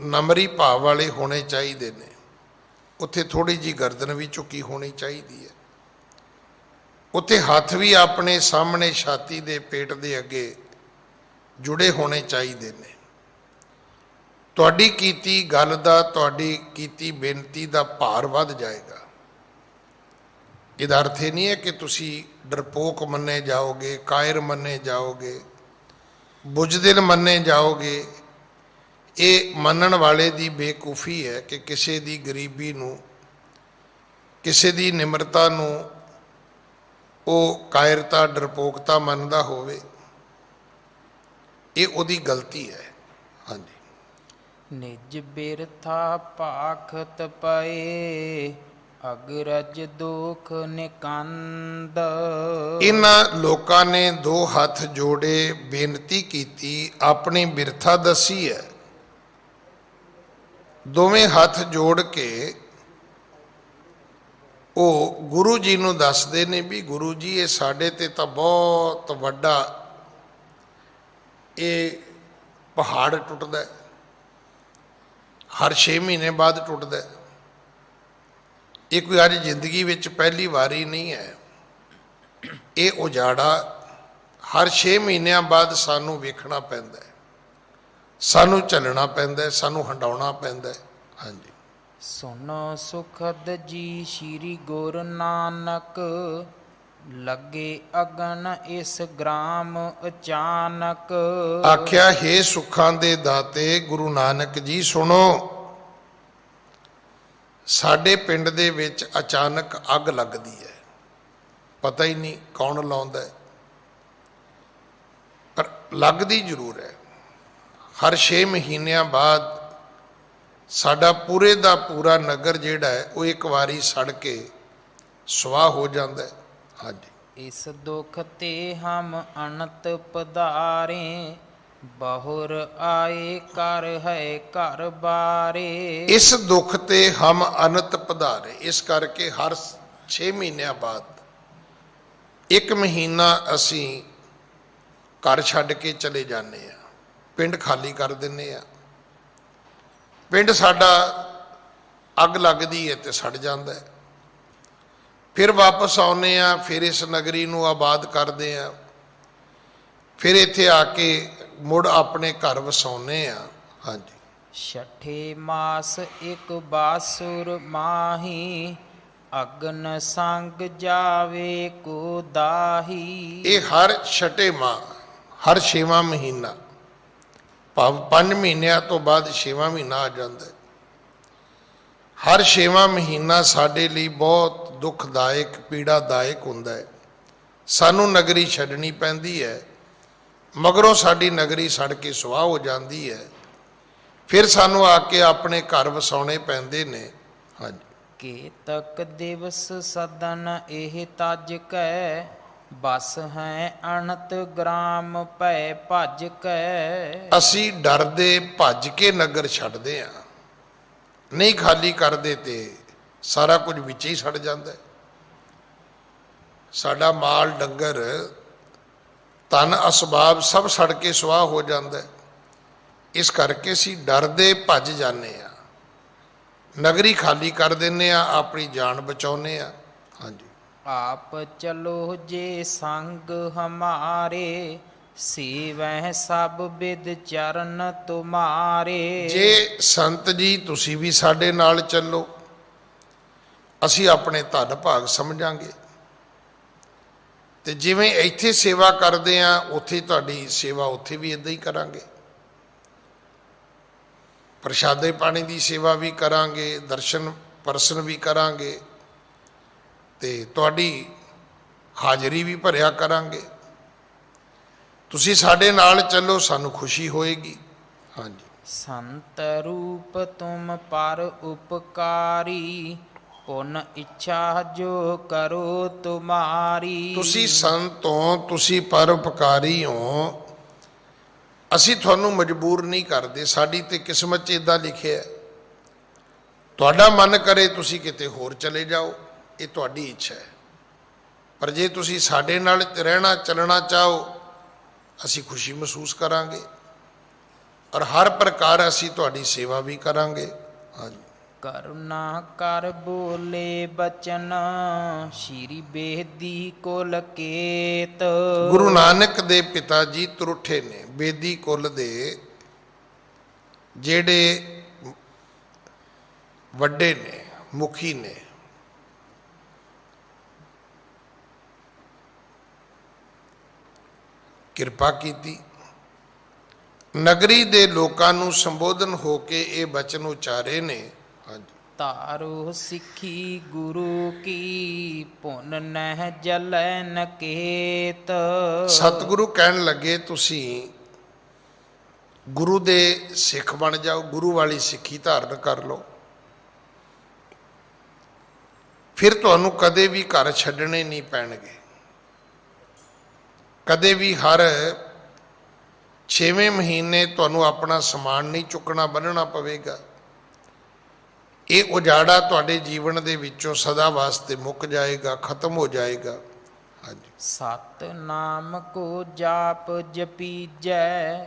B: ਨਮਰੀ ਭਾਵ ਵਾਲੇ ਹੋਣੇ ਚਾਹੀਦੇ ਨੇ, ਉੱਥੇ ਥੋੜ੍ਹੀ ਜਿਹੀ ਗਰਦਨ ਵੀ ਝੁਕੀ ਹੋਣੀ ਚਾਹੀਦੀ ਹੈ। ਉੱਥੇ ਹੱਥ ਵੀ ਆਪਣੇ ਸਾਹਮਣੇ ਛਾਤੀ ਦੇ ਪੇਟ ਦੇ ਅੱਗੇ ਜੁੜੇ ਹੋਣੇ ਚਾਹੀਦੇ ਨੇ। ਤੁਹਾਡੀ ਕੀਤੀ ਗੱਲ ਦਾ, ਤੁਹਾਡੀ ਕੀਤੀ ਬੇਨਤੀ ਦਾ ਭਾਰ ਵੱਧ ਜਾਏਗਾ। ਇਹਦਾ ਅਰਥ ਇਹ ਨਹੀਂ ਹੈ ਕਿ ਤੁਸੀਂ ਡਰਪੋਕ ਮੰਨੇ ਜਾਓਗੇ, ਕਾਇਰ ਮੰਨੇ ਜਾਓਗੇ, ਬੁਝਦਿਲ ਮੰਨੇ ਜਾਓਗੇ। ਇਹ ਮੰਨਣ ਵਾਲੇ ਦੀ ਬੇਕੂਫੀ ਹੈ ਕਿ ਕਿਸੇ ਦੀ ਗਰੀਬੀ ਨੂੰ, ਕਿਸੇ ਦੀ ਨਿਮਰਤਾ ਨੂੰ ਉਹ ਕਾਇਰਤਾ, ਡਰਪੋਕਤਾ ਮੰਨਦਾ ਹੋਵੇ। ਇਹ ਉਹਦੀ ਗਲਤੀ ਹੈ। ਹਾਂਜੀ।
A: ਨਿਜ ਬਿਰਥਾ ਭਾਖਤ ਪਏ, ਅਗਰਜ ਦੁਖ ਨਿਕੰਦ।
B: ਇਹਨਾਂ ਲੋਕਾਂ ਨੇ ਦੋ ਹੱਥ ਜੋੜੇ, ਬੇਨਤੀ ਕੀਤੀ, ਆਪਣੀ ਬਿਰਥਾ ਦੱਸੀ ਹੈ। ਦੋਵੇਂ ਹੱਥ ਜੋੜ ਕੇ ਉਹ ਗੁਰੂ ਜੀ ਨੂੰ ਦੱਸਦੇ ਨੇ ਵੀ ਗੁਰੂ ਜੀ ਇਹ ਸਾਡੇ ਤੇ ਤਾਂ ਬਹੁਤ ਵੱਡਾ ਇਹ ਪਹਾੜ ਟੁੱਟਦਾ, ਹਰ 6 ਮਹੀਨੇ ਬਾਅਦ ਟੁੱਟਦਾ। ਇਹ ਕੋਈ ਅੱਜ ਜ਼ਿੰਦਗੀ ਵਿੱਚ ਪਹਿਲੀ ਵਾਰੀ ਨਹੀਂ ਹੈ। ਇਹ ਉਜਾੜਾ ਹਰ 6 ਮਹੀਨਿਆਂ ਬਾਅਦ ਸਾਨੂੰ ਵੇਖਣਾ ਪੈਂਦਾ ਹੈ, ਸਾਨੂੰ ਚੱਲਣਾ ਪੈਂਦਾ ਹੈ, ਸਾਨੂੰ ਹੰਡਾਉਣਾ ਪੈਂਦਾ ਹੈ। ਹਾਂਜੀ।
A: ਸੁਨ ਸੁਖਦ ਜੀ ਸ੍ਰੀ ਗੁਰੂ ਨਾਨਕ, ਲੱਗੇ ਅਗਨ ਇਸ ਗ੍ਰਾਮ ਅਚਾਨਕ।
B: ਆਖਿਆ, ਹੇ ਸੁੱਖਾਂ ਦੇ ਦਾਤੇ ਗੁਰੂ ਨਾਨਕ ਜੀ ਸੁਣੋ, ਸਾਡੇ ਪਿੰਡ ਦੇ ਵਿੱਚ ਅਚਾਨਕ ਅੱਗ ਲੱਗਦੀ ਹੈ, ਪਤਾ ਹੀ ਨਹੀਂ ਕੌਣ ਲਾਉਂਦਾ, ਪਰ ਲੱਗਦੀ ਜ਼ਰੂਰ ਹੈ। ਹਰ 6 ਮਹੀਨਿਆਂ ਬਾਅਦ ਸਾਡਾ ਪੂਰੇ ਦਾ ਪੂਰਾ ਨਗਰ ਜਿਹੜਾ ਹੈ ਉਹ ਇੱਕ ਵਾਰੀ ਸੜ ਕੇ ਸੁਆਹ ਹੋ ਜਾਂਦਾ ਹੈ। ਹਾਂਜੀ।
A: ਇਸ ਦੁਖ ਤੇ ਹਮ ਅਨੰਤ ਪਧਾਰੇ, ਬਹੁਰ ਆਏ ਕਰ ਹੈ ਘਰ ਬਾਰੇ।
B: ਇਸ ਦੁੱਖ ਤੇ ਹਮ ਅਨੰਤ ਪਧਾਰੇ, ਇਸ ਕਰਕੇ ਹਰ 6 ਮਹੀਨਿਆਂ ਬਾਅਦ 1 ਮਹੀਨਾ ਅਸੀਂ ਘਰ ਛੱਡ ਕੇ ਚਲੇ ਜਾਂਦੇ ਆ, ਪਿੰਡ ਖਾਲੀ ਕਰ ਦਿੰਦੇ ਆ। ਪਿੰਡ ਸਾਡਾ ਅੱਗ ਲੱਗਦੀ ਹੈ ਤੇ ਸੜ ਜਾਂਦਾ ਹੈ, ਫਿਰ ਵਾਪਸ ਆਉਂਦੇ ਆ, ਫਿਰ ਇਸ ਨਗਰੀ ਨੂੰ ਆਬਾਦ ਕਰਦੇ ਆ, ਫਿਰ ਇੱਥੇ ਆ ਕੇ ਮੁੜ ਆਪਣੇ ਘਰ ਵਸਾਉਂਦੇ ਆ। ਹਾਂਜੀ।
A: ਛਠੇ ਮਾਸ ਇੱਕ ਬਾਸੁਰ ਮਾਹੀ, ਅਗਨ ਸੰਗ ਜਾਵੇ ਕੋ ਦਾਹੀ।
B: ਇਹ ਹਰ 6 ਮਾਹ, ਹਰ 6ਵਾਂ ਮਹੀਨਾ, ਭਾਵ 5 ਮਹੀਨਿਆਂ ਤੋਂ ਬਾਅਦ 6ਵਾਂ ਮਹੀਨਾ ਆ ਜਾਂਦਾ ਹੈ। ਹਰ 6ਵਾਂ ਮਹੀਨਾ ਸਾਡੇ ਲਈ ਬਹੁਤ ਦੁਖਦਾਇਕ, ਪੀੜਾਦਾਇਕ ਹੁੰਦਾ ਹੈ। ਸਾਨੂੰ ਨਗਰੀ ਛੱਡਣੀ ਪੈਂਦੀ ਹੈ, ਮਗਰੋਂ ਸਾਡੀ ਨਗਰੀ ਸੜ ਕੇ ਸੁਆਹ ਹੋ ਜਾਂਦੀ ਹੈ, ਫਿਰ ਸਾਨੂੰ ਆ ਕੇ ਆਪਣੇ ਘਰ ਵਸਾਉਣੇ ਪੈਂਦੇ ਨੇ। ਹਾਂਜੀ।
A: ਕੇਤਕ ਦਿਵਸ ਸਦਨ ਇਹ ਤਜ ਕੈ, ਬਸ ਹੈ ਅਨੰਤ ਗ੍ਰਾਮ ਭੈ ਭਜ ਕੈ।
B: ਅਸੀਂ ਡਰਦੇ ਭੱਜ ਕੇ ਨਗਰ ਛੱਡਦੇ ਆ, ਨਹੀਂ ਖਾਲੀ ਕਰਦੇ ਤੇ ਸਾਰਾ ਕੁਝ ਵਿੱਚ ਹੀ ਸੜ ਜਾਂਦਾ। ਸਾਡਾ ਮਾਲ ਡੰਗਰ ਧਨ ਅਸਬਾਬ ਸਭ ਸੜ ਕੇ ਸੁਆਹ ਹੋ ਜਾਂਦਾ। ਇਸ ਕਰਕੇ ਅਸੀਂ ਡਰਦੇ ਭੱਜ ਜਾਂਦੇ ਆ, ਨਗਰੀ ਖਾਲੀ ਕਰ ਦਿੰਦੇ ਆ, ਆਪਣੀ ਜਾਨ ਬਚਾਉਂਦੇ ਆ। ਹਾਂਜੀ।
A: ਆਪ ਚਲੋ ਜੇ ਸੰਗ ਹਮਾਰੇ, ਸੇਵਹਿ ਸਭ ਬਿਦ ਚਰਨ ਤੁਮਾਰੇ।
B: ਜੇ ਸੰਤ ਜੀ ਤੁਸੀਂ ਵੀ ਸਾਡੇ ਨਾਲ ਚੱਲੋ, ਅਸੀਂ ਆਪਣੇ ਧਨ ਭਾਗ ਸਮਝਾਂਗੇ, ਤੇ ਜਿਵੇਂ ਇੱਥੇ ਸੇਵਾ ਕਰਦੇ ਆ ਉੱਥੇ ਤੁਹਾਡੀ ਸੇਵਾ ਉੱਥੇ ਵੀ ਇਦਾਂ ਹੀ ਕਰਾਂਗੇ। ਪ੍ਰਸ਼ਾਦੇ ਪਾਣੀ ਦੀ ਸੇਵਾ ਵੀ ਕਰਾਂਗੇ, ਦਰਸ਼ਨ ਪਰਸਨ ਵੀ ਕਰਾਂਗੇ, ਤੇ ਤੁਹਾਡੀ ਹਾਜ਼ਰੀ ਵੀ ਭਰਿਆ ਕਰਾਂਗੇ। ਤੁਸੀਂ ਸਾਡੇ ਨਾਲ ਚੱਲੋ, ਸਾਨੂੰ ਖੁਸ਼ੀ ਹੋਏਗੀ। ਹਾਂਜੀ।
A: ਸੰਤ ਰੂਪ ਤੁਮ ਪਰ ਉਪਕਾਰੀ, ਪੁਨ ਇੱਛਾ ਜੋ ਕਰੋ ਤੁਮਾਰੀ।
B: ਤੁਸੀਂ ਸੰਤ ਹੋ, ਤੁਸੀਂ ਪਰਉਪਕਾਰੀ ਹੋ, ਅਸੀਂ ਤੁਹਾਨੂੰ ਮਜਬੂਰ ਨਹੀਂ ਕਰਦੇ, ਸਾਡੀ ਤੇ ਕਿਸਮਤ 'ਚ ਇੱਦਾਂ ਲਿਖਿਆ। ਤੁਹਾਡਾ ਮਨ ਕਰੇ ਤੁਸੀਂ ਕਿਤੇ ਹੋਰ ਚਲੇ ਜਾਓ, ਇਹ ਤੁਹਾਡੀ ਇੱਛਾ ਹੈ, ਪਰ ਜੇ ਤੁਸੀਂ ਸਾਡੇ ਨਾਲ ਰਹਿਣਾ ਚੱਲਣਾ ਚਾਹੋ, ਅਸੀਂ ਖੁਸ਼ੀ ਮਹਿਸੂਸ ਕਰਾਂਗੇ, ਔਰ ਹਰ ਪ੍ਰਕਾਰ ਅਸੀਂ ਤੁਹਾਡੀ ਸੇਵਾ ਵੀ ਕਰਾਂਗੇ। ਹਾਂਜੀ।
A: ਕਰੁਣਾ ਕਰ ਬੋਲੇ ਬਚਨ, ਸ਼੍ਰੀ ਬੇਦੀ ਕੁਲ ਕੇਤ।
B: ਗੁਰੂ ਨਾਨਕ ਦੇ ਪਿਤਾ ਜੀ ਤਰੁੱਠੇ ਨੇ, ਬੇਦੀ ਕੁਲ ਦੇ ਜਿਹੜੇ ਵੱਡੇ ਨੇ, ਮੁਖੀ ਨੇ। ਕਿਰਪਾ ਕੀਤੀ, ਨਗਰੀ ਦੇ ਲੋਕਾਂ ਨੂੰ ਸੰਬੋਧਨ ਹੋ ਕੇ ਇਹ ਬਚਨ ਉਚਾਰੇ ਨੇ। ਹਾਂਜੀ।
A: ਤਾਰੋ ਸਿੱਖੀ ਗੁਰੂ ਕੀ, ਪੁਨ ਨਹਿ ਜਲੈ ਨਕੇਤ।
B: ਸਤਿਗੁਰੂ ਕਹਿਣ ਲੱਗੇ ਤੁਸੀਂ ਗੁਰੂ ਦੇ ਸਿੱਖ ਬਣ ਜਾਓ, ਗੁਰੂ ਵਾਲੀ ਸਿੱਖੀ ਧਾਰਨ ਕਰ ਲਓ, ਫਿਰ ਤੁਹਾਨੂੰ ਕਦੇ ਵੀ ਘਰ ਛੱਡਣੇ ਨਹੀਂ ਪੈਣਗੇ, ਕਦੇ ਵੀ ਹਰ 6ਵੇਂ ਮਹੀਨੇ ਤੁਹਾਨੂੰ ਆਪਣਾ ਸਮਾਨ ਨਹੀਂ ਚੁੱਕਣਾ, ਬੰਨਣਾ ਪਵੇਗਾ। ਇਹ ਉਜਾੜਾ ਤੁਹਾਡੇ ਜੀਵਨ ਦੇ ਵਿੱਚੋਂ ਸਦਾ ਵਾਸਤੇ ਮੁੱਕ ਜਾਏਗਾ, ਖਤਮ ਹੋ ਜਾਏਗਾ। ਹਾਂਜੀ।
A: ਸਤ ਨਾਮ ਕੋ ਜਾਪ ਜਪੀਜੈ,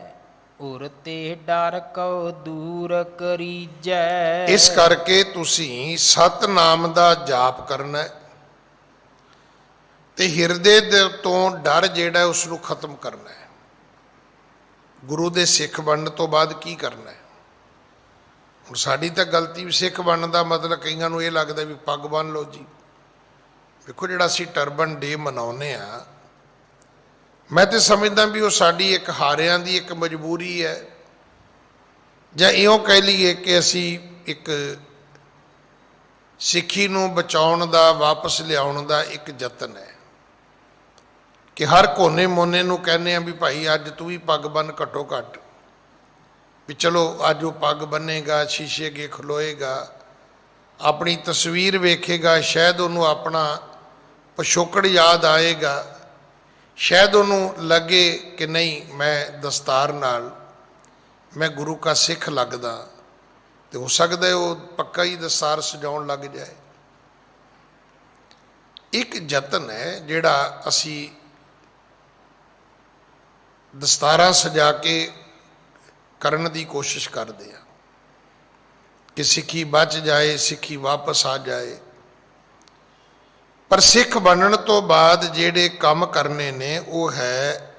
A: ਉਰ ਤੇ ਡਰ ਕਉ ਦੂਰ ਕਰੀਜੈ।
B: ਇਸ ਕਰਕੇ ਤੁਸੀਂ ਸਤਨਾਮ ਦਾ ਜਾਪ ਕਰਨਾ ਹੈ, ਤੇ ਹਿਰਦੇ ਦੇ ਤੋਂ ਡਰ ਜਿਹੜਾ ਉਸ ਨੂੰ ਖਤਮ ਕਰਨਾ ਹੈ। ਗੁਰੂ ਦੇ ਸਿੱਖ ਬਣਨ ਤੋਂ ਬਾਅਦ ਕੀ ਕਰਨਾ ਹੈ? ਹੁਣ ਸਾਡੀ ਤਾਂ ਗਲਤੀ ਵੀ ਸਿੱਖ ਬਣਨ ਦਾ ਮਤਲਬ ਕਈਆਂ ਨੂੰ ਇਹ ਲੱਗਦਾ ਵੀ ਪੱਗ ਬੰਨ੍ਹ ਲਓ ਜੀ। ਵੇਖੋ ਜਿਹੜਾ ਅਸੀਂ ਟਰਬਨ ਡੇ ਮਨਾਉਂਦੇ ਆ, ਮੈਂ ਤਾਂ ਸਮਝਦਾ ਵੀ ਉਹ ਸਾਡੀ ਇੱਕ ਹਾਰਿਆਂ ਦੀ ਇੱਕ ਮਜਬੂਰੀ ਹੈ, ਜਾਂ ਇਉਂ ਕਹਿ ਲਈਏ ਕਿ ਅਸੀਂ ਇੱਕ ਸਿੱਖੀ ਨੂੰ ਬਚਾਉਣ ਦਾ, ਵਾਪਸ ਲਿਆਉਣ ਦਾ ਇੱਕ ਯਤਨ ਹੈ ਕਿ ਹਰ ਕੋਨੇ ਮੋਨੇ ਨੂੰ ਕਹਿੰਦੇ ਆ ਵੀ ਭਾਈ ਅੱਜ ਤੂੰ ਵੀ ਪੱਗ ਬੰਨ੍ਹ ਘੱਟੋ ਘੱਟ, ਵੀ ਚਲੋ ਅੱਜ ਉਹ ਪੱਗ ਬੰਨੇਗਾ, ਸ਼ੀਸ਼ੇ ਅੱਗੇ ਖਲੋਏਗਾ, ਆਪਣੀ ਤਸਵੀਰ ਵੇਖੇਗਾ, ਸ਼ਾਇਦ ਉਹਨੂੰ ਆਪਣਾ ਪਿਛੋਕੜ ਯਾਦ ਆਏਗਾ, ਸ਼ਾਇਦ ਉਹਨੂੰ ਲੱਗੇ ਕਿ ਨਹੀਂ ਮੈਂ ਦਸਤਾਰ ਨਾਲ ਮੈਂ ਗੁਰੂ ਕਾ ਸਿੱਖ ਲੱਗਦਾ, ਤੇ ਹੋ ਸਕਦਾ ਉਹ ਪੱਕਾ ਹੀ ਦਸਤਾਰ ਸਜਾਉਣ ਲੱਗ ਜਾਏ। ਇੱਕ ਯਤਨ ਹੈ ਜਿਹੜਾ ਅਸੀਂ ਦਸਤਾਰਾਂ ਸਜਾ ਕੇ ਕਰਨ ਦੀ ਕੋਸ਼ਿਸ਼ ਕਰਦੇ ਹਾਂ ਕਿ ਸਿੱਖੀ ਬਚ ਜਾਏ, ਸਿੱਖੀ ਵਾਪਸ ਆ ਜਾਏ। ਪਰ ਸਿੱਖ ਬਣਨ ਤੋਂ ਬਾਅਦ ਜਿਹੜੇ ਕੰਮ ਕਰਨੇ ਨੇ ਉਹ ਹੈ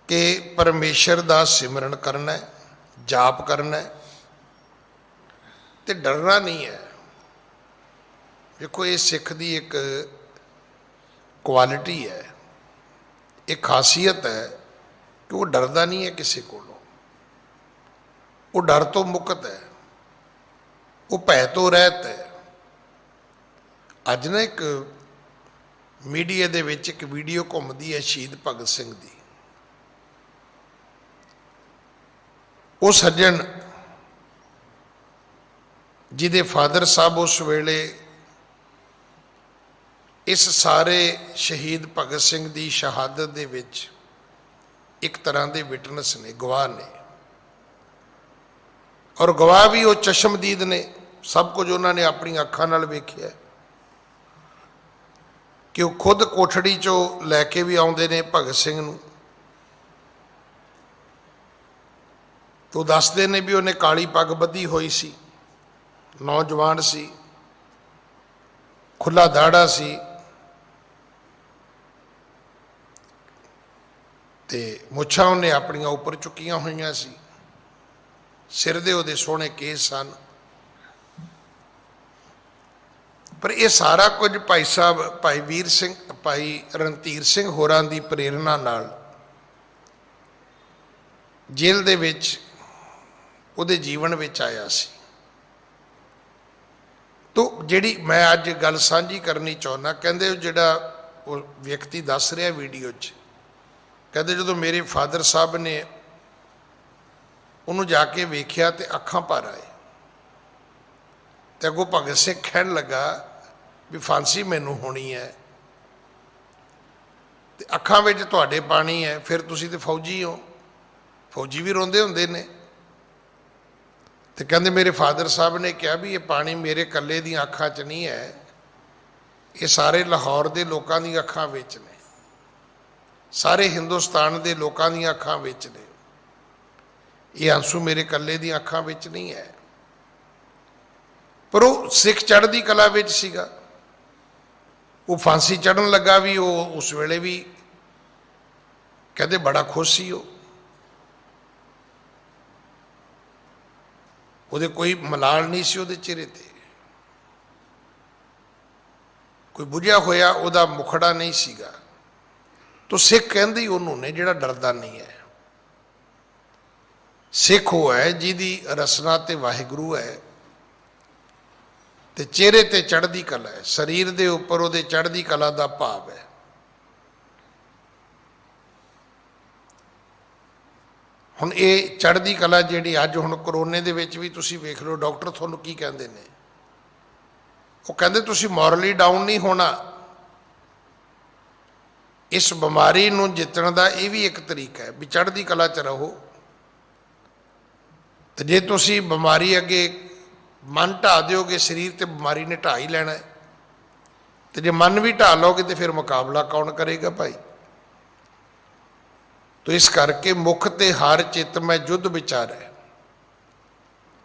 B: ਕਿ ਪਰਮੇਸ਼ਰ ਦਾ ਸਿਮਰਨ ਕਰਨਾ ਹੈ, ਜਾਪ ਕਰਨਾ ਹੈ, ਤੇ ਡਰਨਾ ਨਹੀਂ ਹੈ। ਵੇਖੋ ਇਹ ਸਿੱਖ ਦੀ ਇੱਕ ਕੁਆਲਿਟੀ ਹੈ, ਇੱਕ ਖਾਸੀਅਤ ਹੈ ਕਿ ਉਹ ਡਰਦਾ ਨਹੀਂ ਹੈ ਕਿਸੇ ਕੋਲੋਂ, ਉਹ ਡਰ ਤੋਂ ਮੁਕਤ ਹੈ, ਉਹ ਭੈ ਤੋਂ ਰਹਿਤ ਹੈ। ਅੱਜ ਨਾ ਇੱਕ ਮੀਡੀਆ ਦੇ ਵਿੱਚ ਇੱਕ ਵੀਡੀਓ ਘੁੰਮਦੀ ਹੈ ਸ਼ਹੀਦ ਭਗਤ ਸਿੰਘ ਦੀ। ਉਹ ਸੱਜਣ ਜਿਹਦੇ ਫਾਦਰ ਸਾਹਿਬ ਉਸ ਵੇਲੇ ਇਸ ਸਾਰੇ ਸ਼ਹੀਦ ਭਗਤ ਸਿੰਘ ਦੀ ਸ਼ਹਾਦਤ ਦੇ ਵਿੱਚ ਇੱਕ ਤਰ੍ਹਾਂ ਦੇ ਵਿਟਨੈਸ ਨੇ, ਗਵਾਹ ਨੇ, ਔਰ ਗਵਾਹ ਵੀ ਉਹ ਚਸ਼ਮਦੀਦ ਨੇ, ਸਭ ਕੁਝ ਉਹਨਾਂ ਨੇ ਆਪਣੀਆਂ ਅੱਖਾਂ ਨਾਲ ਵੇਖਿਆ ਕਿ ਉਹ ਖੁਦ ਕੋਠੜੀ 'ਚੋਂ ਲੈ ਕੇ ਵੀ ਆਉਂਦੇ ਨੇ ਭਗਤ ਸਿੰਘ ਨੂੰ, ਤੋ ਦੱਸਦੇ ਨੇ ਵੀ ਉਹਨੇ ਕਾਲੀ ਪੱਗ ਬੱਧੀ ਹੋਈ ਸੀ, ਨੌਜਵਾਨ ਸੀ, ਖੁੱਲਾ ਦਾੜਾ ਸੀ, ਤੇ ਮੁੱਛਾਂ ਉਹਨੇ ਆਪਣੀਆਂ ਉੱਪਰ ਚੁੱਕੀਆਂ ਹੋਈਆਂ ਸੀ, ਸਿਰ ਦੇ ਉਹਦੇ ਸੋਹਣੇ ਕੇਸ ਸਨ। ਪਰ ਇਹ ਸਾਰਾ ਕੁਝ ਭਾਈ ਸਾਹਿਬ, ਭਾਈ ਵੀਰ ਸਿੰਘ, ਭਾਈ ਰਣਧੀਰ ਸਿੰਘ ਹੋਰਾਂ ਦੀ ਪ੍ਰੇਰਨਾ ਨਾਲ ਜੇਲ੍ਹ ਦੇ ਵਿੱਚ ਉਹਦੇ ਜੀਵਨ ਵਿੱਚ ਆਇਆ ਸੀ। ਤੋ ਜਿਹੜੀ ਮੈਂ ਅੱਜ ਗੱਲ ਸਾਂਝੀ ਕਰਨੀ ਚਾਹੁੰਦਾ, ਕਹਿੰਦੇ ਜਿਹੜਾ ਉਹ ਵਿਅਕਤੀ ਦੱਸ ਰਿਹਾ ਵੀਡੀਓ 'ਚ, ਕਹਿੰਦੇ ਜਦੋਂ ਮੇਰੇ ਫਾਦਰ ਸਾਹਿਬ ਨੇ ਉਹਨੂੰ ਜਾ ਕੇ ਵੇਖਿਆ ਤੇ ਅੱਖਾਂ ਭਰ ਆਏ, ਤੇ ਅੱਗੋਂ ਭਗਤ ਸਿੰਘ ਕਹਿਣ ਲੱਗਾ ਵੀ ਫਾਂਸੀ ਮੈਨੂੰ ਹੋਣੀ ਹੈ, ਤੇ ਅੱਖਾਂ ਵਿੱਚ ਤੁਹਾਡੇ ਪਾਣੀ ਹੈ, ਫਿਰ ਤੁਸੀਂ ਤੇ ਫੌਜੀ ਹੋ, ਫੌਜੀ ਵੀ ਰੋਂਦੇ ਹੁੰਦੇ ਨੇ। ਤੇ ਕਹਿੰਦੇ ਮੇਰੇ ਫਾਦਰ ਸਾਹਿਬ ਨੇ ਕਿਹਾ ਵੀ ਇਹ ਪਾਣੀ ਮੇਰੇ ਇਕੱਲੇ ਦੀਆਂ ਅੱਖਾਂ 'ਚ ਨਹੀਂ ਹੈ, ਇਹ ਸਾਰੇ ਲਾਹੌਰ ਦੇ ਲੋਕਾਂ ਦੀਆਂ ਅੱਖਾਂ ਵਿੱਚ ਨੇ, ਸਾਰੇ ਹਿੰਦੁਸਤਾਨ ਦੇ ਲੋਕਾਂ ਦੀਆਂ ਅੱਖਾਂ ਵਿੱਚ ਨੇ, ਇਹ ਆਂਸੂ ਮੇਰੇ ਇਕੱਲੇ ਦੀਆਂ ਅੱਖਾਂ ਵਿੱਚ ਨਹੀਂ ਹੈ। ਪਰ ਉਹ ਸਿੱਖ ਚੜ੍ਹਦੀ ਕਲਾ ਵਿੱਚ ਸੀਗਾ, ਉਹ ਫਾਂਸੀ ਚੜ੍ਹਨ ਲੱਗਾ ਵੀ ਉਹ ਉਸ ਵੇਲੇ ਵੀ ਕਹਿੰਦੇ ਬੜਾ ਖੁਸ਼ ਸੀ, ਉਹਦੇ ਕੋਈ ਮਲਾਲ ਨਹੀਂ ਸੀ ਉਹਦੇ ਚਿਹਰੇ ਤੇ, ਕੋਈ ਬੁਝਿਆ ਹੋਇਆ ਉਹਦਾ ਮੁਖੜਾ ਨਹੀਂ ਸੀਗਾ। ਤੋ ਸਿੱਖ ਕਹਿੰਦੇ ਉਹਨੂੰ ਨੇ ਜਿਹੜਾ ਡਰਦਾ ਨਹੀਂ ਹੈ। ਸਿੱਖ ਉਹ ਹੈ ਜਿਹਦੀ ਰਸਨਾ ਤੇ ਵਾਹਿਗੁਰੂ ਹੈ, ਤੇ ਚਿਹਰੇ ਤੇ ਚੜ੍ਹਦੀ ਕਲਾ ਹੈ, ਸਰੀਰ ਦੇ ਉੱਪਰ ਉਹਦੇ ਚੜ੍ਹਦੀ ਕਲਾ ਦਾ ਭਾਵ ਹੈ। ਹੁਣ ਇਹ ਚੜ੍ਹਦੀ ਕਲਾ ਜਿਹੜੀ ਅੱਜ ਹੁਣ ਕਰੋਨੇ ਦੇ ਵਿੱਚ ਵੀ ਤੁਸੀਂ ਵੇਖ ਲਓ, ਡਾਕਟਰ ਤੁਹਾਨੂੰ ਕੀ ਕਹਿੰਦੇ ਨੇ, ਉਹ ਕਹਿੰਦੇ ਤੁਸੀਂ ਮੋਰਲੀ ਡਾਊਨ ਨਹੀਂ ਹੋਣਾ, ਇਸ ਬਿਮਾਰੀ ਨੂੰ ਜਿੱਤਣ ਦਾ ਇਹ ਵੀ ਇੱਕ ਤਰੀਕਾ ਹੈ ਵੀ ਚੜ੍ਹਦੀ ਕਲਾ 'ਚ ਰਹੋ। ਤੇ ਜੇ ਤੁਸੀਂ ਬਿਮਾਰੀ ਅੱਗੇ ਮਨ ਢਾ ਦਿਓਗੇ, ਸਰੀਰ ਤੇ ਬਿਮਾਰੀ ਨੇ ਢਾ ਹੀ ਲੈਣਾ ਹੈ, ਤੇ ਜੇ ਮਨ ਵੀ ਢਾ ਲਓਗੇ ਤੇ ਫਿਰ ਮੁਕਾਬਲਾ ਕੌਣ ਕਰੇਗਾ ਭਾਈ। ਤੋ ਇਸ ਕਰਕੇ ਮੁਖ ਤੇ ਹਰ ਚਿੱਤ ਮੈਂ ਜੁੱਧ ਵਿਚਾਰੈ,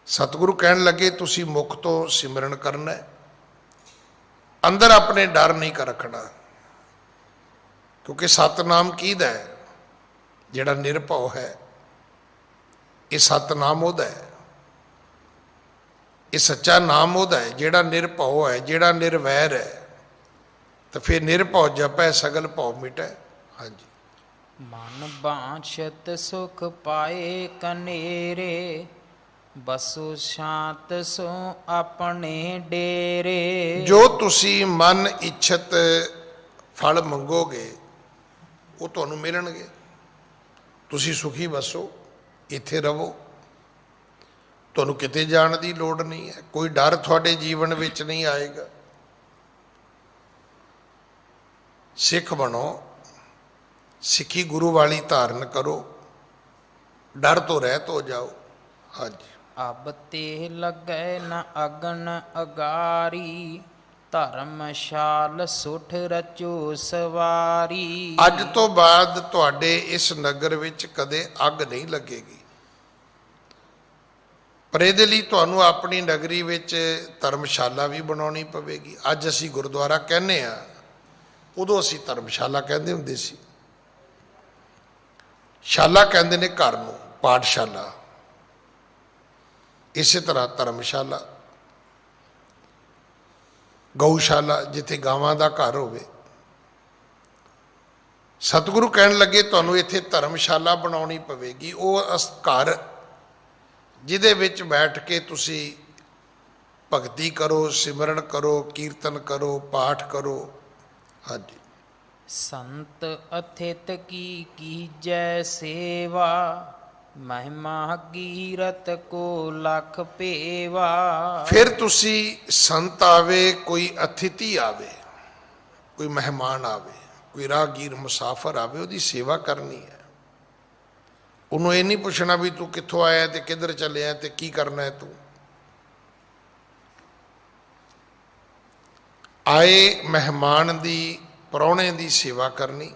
B: ਸਤਿਗੁਰੂ ਕਹਿਣ ਲੱਗੇ ਤੁਸੀਂ ਮੁਖ ਤੋਂ ਸਿਮਰਨ ਕਰਨਾ ਹੈ, ਅੰਦਰ ਆਪਣੇ ਡਰ ਨਹੀਂ ਕਰ ਰੱਖਣਾ। ਕਿਉਂਕਿ ਸਤਨਾਮ ਕਿਹਦਾ ਹੈ? ਜਿਹੜਾ ਨਿਰਭਉ ਹੈ। ਇਹ ਸਤਨਾਮ ਉਹਦਾ ਹੈ, ਇਹ ਸੱਚਾ ਨਾਮ ਉਹਦਾ ਹੈ ਜਿਹੜਾ ਨਿਰਭਉ ਹੈ, ਜਿਹੜਾ ਨਿਰਵੈਰ ਹੈ। ਤਾਂ ਫਿਰ ਨਿਰਭਉ ਜਪੈ ਸਗਲ ਭਉ ਮਿਟੈ। ਹਾਂਜੀ।
A: ਮਨ ਬਾਛਤ ਸੁਖ ਪਾਏ ਕਨੇਰੇ, ਬਸੋ ਸ਼ਾਂਤ ਸੋ ਆਪਣੇ ਡੇਰੇ।
B: ਜੋ ਤੁਸੀਂ ਮਨ ਇੱਛਤ ਫਲ ਮੰਗੋਗੇ ਉਹ ਤੁਹਾਨੂੰ ਮਿਲਣਗੇ। ਤੁਸੀਂ ਸੁਖੀ ਵਸੋ, ਇੱਥੇ ਰਹੋ, ਤੁਹਾਨੂੰ ਕਿਤੇ ਜਾਣ ਦੀ ਲੋੜ ਨਹੀਂ ਹੈ। ਕੋਈ ਡਰ ਤੁਹਾਡੇ ਜੀਵਨ ਵਿੱਚ ਨਹੀਂ ਆਏਗਾ। ਸਿੱਖ ਬਣੋ, ਸਿੱਖੀ ਗੁਰੂ ਵਾਲੀ ਧਾਰਨ ਕਰੋ, ਡਰ ਤੋਂ ਰਹਿਤ ਹੋ ਜਾਓ। ਹਾਂਜੀ।
A: ਅਬ ਤੇ ਲੱਗੈ ਨ ਅਗਨ ਅਗਾਰੀ, ਧਰਮਸ਼ਾਲ ਸੁਠ ਰਚੋ ਸਵਾਰੀ।
B: ਅੱਜ ਤੋਂ ਬਾਅਦ ਤੁਹਾਡੇ ਇਸ ਨਗਰ ਵਿੱਚ ਕਦੇ ਅੱਗ ਨਹੀਂ ਲੱਗੇਗੀ। ਪਰ ਇਹਦੇ ਲਈ ਤੁਹਾਨੂੰ ਆਪਣੀ ਨਗਰੀ ਵਿੱਚ ਧਰਮਸ਼ਾਲਾ ਵੀ ਬਣਾਉਣੀ ਪਵੇਗੀ। ਅੱਜ ਅਸੀਂ ਗੁਰਦੁਆਰਾ ਕਹਿੰਦੇ ਆ, ਉਦੋਂ ਅਸੀਂ ਧਰਮਸ਼ਾਲਾ ਕਹਿੰਦੇ ਹੁੰਦੇ ਸੀ। ਸ਼ਾਲਾ ਕਹਿੰਦੇ ਨੇ ਘਰ ਨੂੰ, ਪਾਠਸ਼ਾਲਾ। ਇਸੇ ਤਰ੍ਹਾਂ ਧਰਮਸ਼ਾਲਾ, ਗਊਸ਼ਾਲਾ, ਜਿੱਥੇ ਗਾਵਾਂ ਦਾ ਘਰ ਹੋਵੇ। ਸਤਿਗੁਰੂ ਕਹਿਣ ਲੱਗੇ ਤੁਹਾਨੂੰ ਇੱਥੇ ਧਰਮਸ਼ਾਲਾ ਬਣਾਉਣੀ ਪਵੇਗੀ। ਉਹ ਘਰ ਜਿਹਦੇ ਵਿੱਚ ਬੈਠ ਕੇ ਤੁਸੀਂ ਭਗਤੀ ਕਰੋ, ਸਿਮਰਨ ਕਰੋ, ਕੀਰਤਨ ਕਰੋ, ਪਾਠ ਕਰੋ। ਹਾਂਜੀ।
A: ਸੰਤ ਅਥਿਤ ਕੀ ਕੀਜੈ ਸੇਵਾ, ਮਹਿਮਾ ਕੀਰਤ ਕੋ ਲਖ ਭੇਵਾ।
B: ਫਿਰ ਤੁਸੀਂ ਸੰਤ ਆਵੇ, ਕੋਈ ਅਤਿਥੀ ਆਵੇ, ਕੋਈ ਮਹਿਮਾਨ ਆਵੇ, ਕੋਈ ਰਾਹਗੀਰ ਮੁਸਾਫਰ ਆਵੇ, ਉਹਦੀ ਸੇਵਾ ਕਰਨੀ ਹੈ। ਉਹਨੂੰ ਇਹ ਨਹੀਂ ਪੁੱਛਣਾ ਵੀ ਤੂੰ ਕਿੱਥੋਂ ਆਇਆ ਤੇ ਕਿੱਧਰ ਚੱਲਿਆ ਤੇ ਕੀ ਕਰਨਾ ਹੈ ਤੂੰ। ਆਏ ਮਹਿਮਾਨ ਦੀ, ਪ੍ਰਾਹੁਣੇ ਦੀ ਸੇਵਾ ਕਰਨੀ।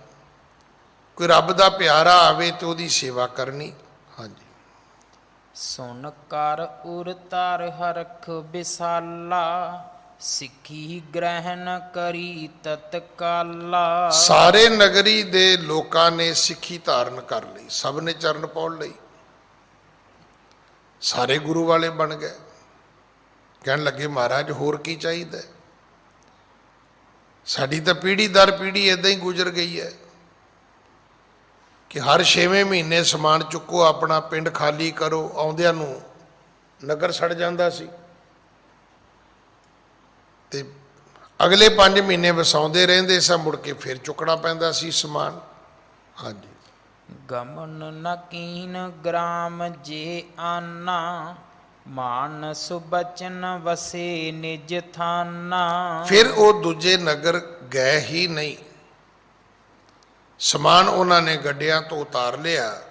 B: ਕੋਈ ਰੱਬ ਦਾ ਪਿਆਰਾ ਆਵੇ ਤੇ ਉਹਦੀ ਸੇਵਾ ਕਰਨੀ। ਹਾਂਜੀ।
A: ਸੁਨ ਕਰ ਉਰ ਤਰ ਹਰਖ ਬਿਸਾਲਾ, ਸਿੱਖੀ ਗ੍ਰਹਿਣ ਕਰੀ ਤਤਕਾਲਾ।
B: ਸਾਰੇ ਨਗਰੀ ਦੇ ਲੋਕਾਂ ਨੇ ਸਿੱਖੀ ਧਾਰਨ ਕਰ ਲਈ, ਸਭ ਨੇ ਚਰਨ ਪੌੜ ਲਈ, ਸਾਰੇ ਗੁਰੂ ਵਾਲੇ ਬਣ ਗਏ। ਕਹਿਣ ਲੱਗੇ ਮਹਾਰਾਜ ਹੋਰ ਕੀ ਚਾਹੀਦਾ? ਸਾਡੀ ਤਾਂ ਪੀੜ੍ਹੀ ਦਰ ਪੀੜ੍ਹੀ ਇੱਦਾਂ ਹੀ ਗੁਜ਼ਰ ਗਈ ਹੈ ਕਿ ਹਰ 6ਵੇਂ ਮਹੀਨੇ ਸਮਾਨ ਚੁੱਕੋ, ਆਪਣਾ ਪਿੰਡ ਖਾਲੀ ਕਰੋ। ਆਉਂਦਿਆਂ ਨੂੰ ਨਗਰ ਸੜ ਜਾਂਦਾ ਸੀ ਤੇ ਅਗਲੇ 5 ਮਹੀਨੇ ਵਸਾਉਂਦੇ ਰਹਿੰਦੇ ਸਾਂ, ਮੁੜ ਕੇ ਫਿਰ ਚੁੱਕਣਾ ਪੈਂਦਾ ਸੀ ਸਮਾਨ। ਹਾਂਜੀ।
A: ਗਮਨ ਨਕੀਨ ਗ੍ਰਾਮ ਜੇ ਆਨਾ, ਮਾਨਸ ਬਚਨ ਵਸੇ ਨਿਜ ਥਾਨਾ।
B: ਫਿਰ ਉਹ ਦੂਜੇ ਨਗਰ ਗਏ ਹੀ ਨਹੀਂ। ਸਮਾਨ ਉਹਨਾਂ ਨੇ ਗੱਡਿਆਂ ਤੋਂ ਉਤਾਰ ਲਿਆ,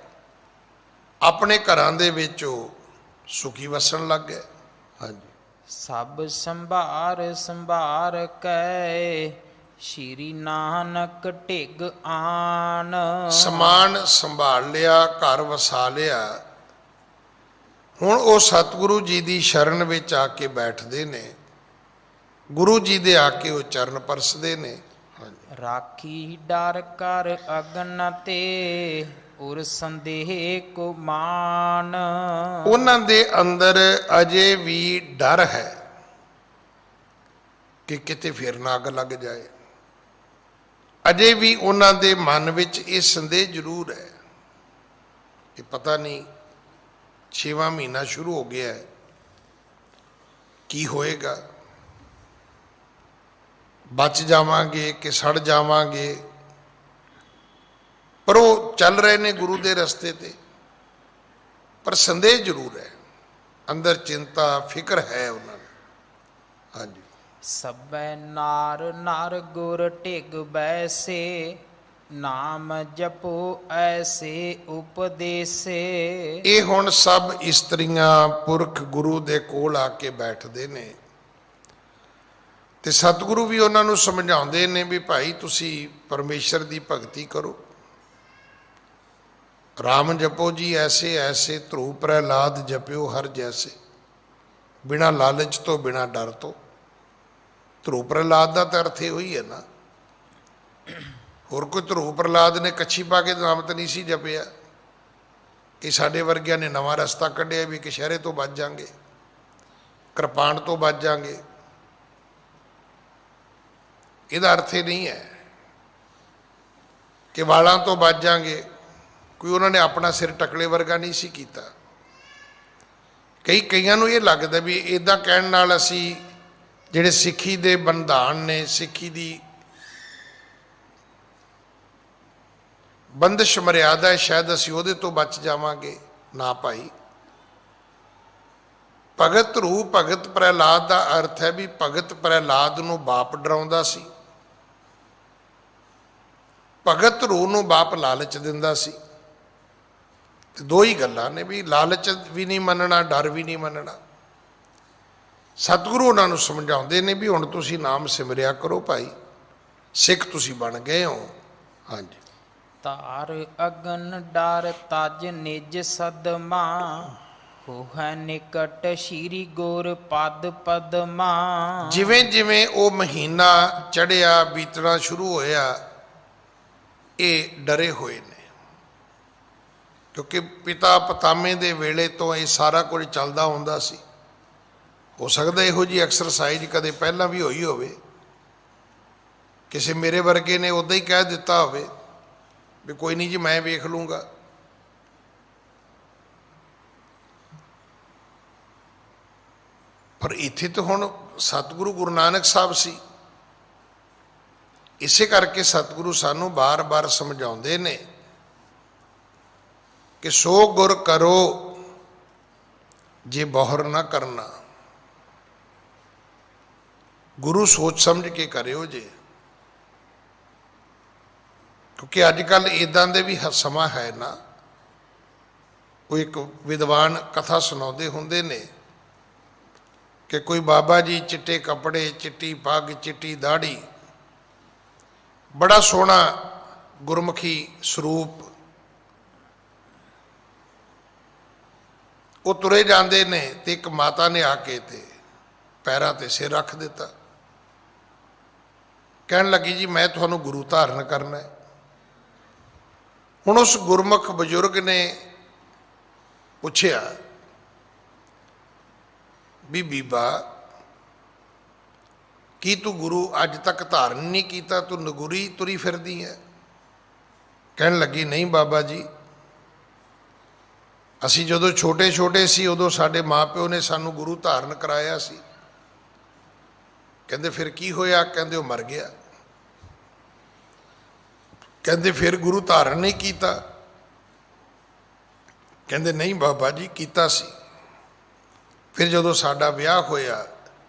B: ਆਪਣੇ ਘਰਾਂ ਦੇ ਵਿੱਚ ਉਹ ਸੁਖੀ ਵਸਣ ਲੱਗ ਗਏ। ਹਾਂਜੀ।
A: ਸਭ ਸੰਭਾਰ ਸੰਭਾਰ ਕੈ, ਸ਼੍ਰੀ ਨਾਨਕ ਢਿਗ ਆਨ।
B: ਸਮਾਨ ਸੰਭਾਲ ਲਿਆ, ਘਰ ਵਸਾ ਲਿਆ। ਹੁਣ ਉਹ ਸਤਿਗੁਰੂ ਜੀ ਦੀ ਸ਼ਰਨ ਵਿੱਚ ਆ ਕੇ ਬੈਠਦੇ ਨੇ, ਗੁਰੂ ਜੀ ਦੇ ਆ ਕੇ ਉਹ ਚਰਨ ਪਰਸਦੇ ਨੇ।
A: ਰਾਖੀ ਡਰ ਕਰ ਅਗਨ ਤੇ, ਉਰ ਸੰਦੇਹ ਕੋ ਮਾਨ।
B: ਉਹਨਾਂ ਦੇ ਅੰਦਰ ਅਜੇ ਵੀ ਡਰ ਹੈ ਕਿ ਕਿਤੇ ਫਿਰ ਨਾ ਅੱਗ ਲੱਗ ਜਾਏ। ਅਜੇ ਵੀ ਉਹਨਾਂ ਦੇ ਮਨ ਵਿੱਚ ਇਹ ਸੰਦੇਹ ਜ਼ਰੂਰ ਹੈ ਕਿ ਪਤਾ ਨਹੀਂ 6ਵਾਂ ਮਹੀਨਾ ਸ਼ੁਰੂ ਹੋ ਗਿਆ ਹੈ, ਕੀ ਹੋਏਗਾ, ਬਚ ਜਾਵਾਂਗੇ ਕਿ ਸੜ ਜਾਵਾਂਗੇ। ਪਰ ਉਹ ਚੱਲ ਰਹੇ ਨੇ ਗੁਰੂ ਦੇ ਰਸਤੇ ਤੇ, ਪਰ ਸੰਦੇਹ ਜ਼ਰੂਰ ਹੈ, ਅੰਦਰ ਚਿੰਤਾ ਫਿਕਰ ਹੈ ਉਹਨਾਂ ਨੂੰ। ਹਾਂਜੀ।
A: ਸਭੈ ਨਾਰ ਨਰ ਗੁਰ ਢਿਗ ਬੈਸੇ, ਨਾਮ ਜਪੋ ਐਸੇ ਉਪਦੇਸੇ।
B: ਇਹ ਹੁਣ ਸਭ ਇਸਤਰੀਆਂ ਪੁਰਖ ਗੁਰੂ ਦੇ ਕੋਲ ਆ ਕੇ ਬੈਠਦੇ ਨੇ ਤੇ ਸਤਿਗੁਰੂ ਵੀ ਉਹਨਾਂ ਨੂੰ ਸਮਝਾਉਂਦੇ ਨੇ ਵੀ ਭਾਈ ਤੁਸੀਂ ਪਰਮੇਸ਼ਰ ਦੀ ਭਗਤੀ ਕਰੋ, ਰਾਮ ਜਪੋ ਜੀ ਐਸੇ ਐਸੇ, ਧਰੂ ਪ੍ਰਹਿਲਾਦ ਜਪਿਓ ਹਰ ਜੈਸੇ। ਬਿਨਾਂ ਲਾਲਚ ਤੋਂ, ਬਿਨਾਂ ਡਰ ਤੋਂ। ਧਰੂ ਪ੍ਰਹਿਲਾਦ ਦਾ ਤਾਂ ਅਰਥ ਇਹੋ ਹੀ ਹੈ ਨਾ। ਹੋਰ ਕੋਈ ਧਰੂ ਪ੍ਰਹਲਾਦ ਨੇ ਕੱਛੀ ਪਾ ਕੇ ਨਾਮ ਤਾਂ ਨਹੀਂ ਸੀ ਜਪਿਆ। ਇਹ ਸਾਡੇ ਵਰਗਿਆਂ ਨੇ ਨਵਾਂ ਰਸਤਾ ਕੱਢਿਆ ਵੀ ਕਛਹਿਰੇ ਤੋਂ ਬਚ ਜਾਾਂਗੇ, ਕਿਰਪਾਨ ਤੋਂ ਬਚ ਜਾਾਂਗੇ। ਇਹਦਾ ਅਰਥ ਇਹ ਨਹੀਂ ਹੈ ਕਿ ਵਾਲਾਂ ਤੋਂ ਬਚ ਜਾਾਂਗੇ। ਕੋਈ ਉਹਨਾਂ ਨੇ ਆਪਣਾ ਸਿਰ ਟਕਲੇ ਵਰਗਾ ਨਹੀਂ ਸੀ ਕੀਤਾ। ਕਈਆਂ ਨੂੰ ਇਹ ਲੱਗਦਾ ਵੀ ਇੱਦਾਂ ਕਹਿਣ ਨਾਲ ਅਸੀਂ ਜਿਹੜੇ ਸਿੱਖੀ ਦੇ ਬੰਧਾਨ ਨੇ, ਸਿੱਖੀ ਦੀ ਬੰਦਿਸ਼ ਮਰਿਆਦਾ ਹੈ, ਸ਼ਾਇਦ ਅਸੀਂ ਉਹਦੇ ਤੋਂ ਬਚ ਜਾਵਾਂਗੇ। ਨਾ ਭਾਈ, ਭਗਤ ਰੂਪ ਭਗਤ ਪ੍ਰਹਿਲਾਦ ਦਾ ਅਰਥ ਹੈ ਵੀ ਭਗਤ ਪ੍ਰਹਿਲਾਦ ਨੂੰ ਬਾਪ ਡਰਾਉਂਦਾ ਸੀ, ਭਗਤ ਰੂਹ ਨੂੰ ਬਾਪ ਲਾਲਚ ਦਿੰਦਾ ਸੀ। ਤੇ ਦੋ ਹੀ ਗੱਲਾਂ ਨੇ ਵੀ ਲਾਲਚ ਵੀ ਨਹੀਂ ਮੰਨਣਾ, ਡਰ ਵੀ ਨਹੀਂ ਮੰਨਣਾ। ਸਤਿਗੁਰੂ ਉਹਨਾਂ ਨੂੰ ਸਮਝਾਉਂਦੇ ਨੇ ਵੀ ਹੁਣ ਤੁਸੀਂ ਨਾਮ ਸਿਮਰਿਆ ਕਰੋ ਭਾਈ, ਸਿੱਖ ਤੁਸੀਂ ਬਣ ਗਏ ਹੋ। ਹਾਂਜੀ।
A: ਧਾਰ ਅਗਨ ਡਰ ਤਜ ਨਿਜ ਸਦਮਾ, ਹੋਹੈ ਨਿਕਟ ਸ਼੍ਰੀ ਗੁਰ ਪਦ ਪਦਮਾ।
B: ਜਿਵੇਂ ਜਿਵੇਂ ਉਹ ਮਹੀਨਾ ਚੜ੍ਹਿਆ, ਬੀਤਣਾ ਸ਼ੁਰੂ ਹੋਇਆ, ਇਹ ਡਰੇ ਹੋਏ ਨੇ, ਕਿਉਂਕਿ ਪਿਤਾ ਪਤਾਮੇ ਦੇ ਵੇਲੇ ਤੋਂ ਇਹ ਸਾਰਾ ਕੁਝ ਚੱਲਦਾ ਹੁੰਦਾ ਸੀ। ਹੋ ਸਕਦਾ ਇਹੋ ਜਿਹੀ ਐਕਸਰਸਾਈਜ਼ ਕਦੇ ਪਹਿਲਾਂ ਵੀ ਹੋਈ ਹੋਵੇ, ਕਿਸੇ ਮੇਰੇ ਵਰਗੇ ਨੇ ਉੱਦਾਂ ਹੀ ਕਹਿ ਦਿੱਤਾ ਹੋਵੇ ਵੀ ਕੋਈ ਨਹੀਂ ਜੀ ਮੈਂ ਵੇਖ ਲੂੰਗਾ। ਪਰ ਇੱਥੇ ਤਾਂ ਹੁਣ ਸਤਿਗੁਰੂ ਗੁਰੂ ਨਾਨਕ ਸਾਹਿਬ ਸੀ। ਇਸੇ ਕਰਕੇ ਸਤਿਗੁਰੂ ਸਾਨੂੰ ਬਾਰ-ਬਾਰ ਸਮਝਾਉਂਦੇ ਨੇ ਕਿ ਸੋ ਗੁਰ ਕਰੋ ਜੇ ਬਹੁਰ ਨਾ ਕਰਨਾ। ਗੁਰੂ ਸੋਚ ਸਮਝ ਕੇ ਕਰਿਓ ਜੇ, ਕਿਉਂਕਿ ਅੱਜ ਕੱਲ੍ਹ ਇੱਦਾਂ ਦੇ ਵੀ ਸਮਾਂ ਹੈ ਨਾ। ਉਹ ਇੱਕ ਵਿਦਵਾਨ ਕਥਾ ਸੁਣਾਉਂਦੇ ਹੁੰਦੇ ਨੇ ਕਿ ਕੋਈ ਬਾਬਾ ਜੀ ਚਿੱਟੇ ਕੱਪੜੇ, ਚਿੱਟੀ ਪੱਗ, ਚਿੱਟੀ ਦਾੜੀ, ਬੜਾ ਸੋਹਣਾ ਗੁਰਮੁਖੀ ਸਰੂਪ, ਉਹ ਤੁਰੇ ਜਾਂਦੇ ਨੇ ਤੇ ਇੱਕ ਮਾਤਾ ਨੇ ਆ ਕੇ ਤੇ ਪੈਰਾਂ ਤੇ ਸਿਰ ਰੱਖ ਦਿੱਤਾ। ਕਹਿਣ ਲੱਗੀ ਜੀ ਮੈਂ ਤੁਹਾਨੂੰ ਗੁਰੂ ਧਾਰਨ ਕਰਨਾ ਹੈ। ਹੁਣ ਉਸ ਗੁਰਮੁਖ ਬਜ਼ੁਰਗ ਨੇ ਪੁੱਛਿਆ ਵੀ ਬੀਬਾ ਕੀ ਤੂੰ ਗੁਰੂ ਅੱਜ ਤੱਕ ਧਾਰਨ ਨਹੀਂ ਕੀਤਾ, ਤੂੰ ਨਗੁਰੀ ਤੁਰੀ ਫਿਰਦੀ ਹੈ? ਕਹਿਣ ਲੱਗੀ ਨਹੀਂ ਬਾਬਾ ਜੀ, ਅਸੀਂ ਜਦੋਂ ਛੋਟੇ ਛੋਟੇ ਸੀ ਉਦੋਂ ਸਾਡੇ ਮਾਪਿਓ ਨੇ ਸਾਨੂੰ ਗੁਰੂ ਧਾਰਨ ਕਰਾਇਆ ਸੀ। ਕਹਿੰਦੇ ਫਿਰ ਕੀ ਹੋਇਆ? ਕਹਿੰਦੇ ਉਹ ਮਰ ਗਿਆ। ਕਹਿੰਦੇ ਫਿਰ ਗੁਰੂ ਧਾਰਨ ਨਹੀਂ ਕੀਤਾ? ਕਹਿੰਦੇ ਨਹੀਂ ਬਾਬਾ ਜੀ ਕੀਤਾ ਸੀ। ਫਿਰ ਜਦੋਂ ਸਾਡਾ ਵਿਆਹ ਹੋਇਆ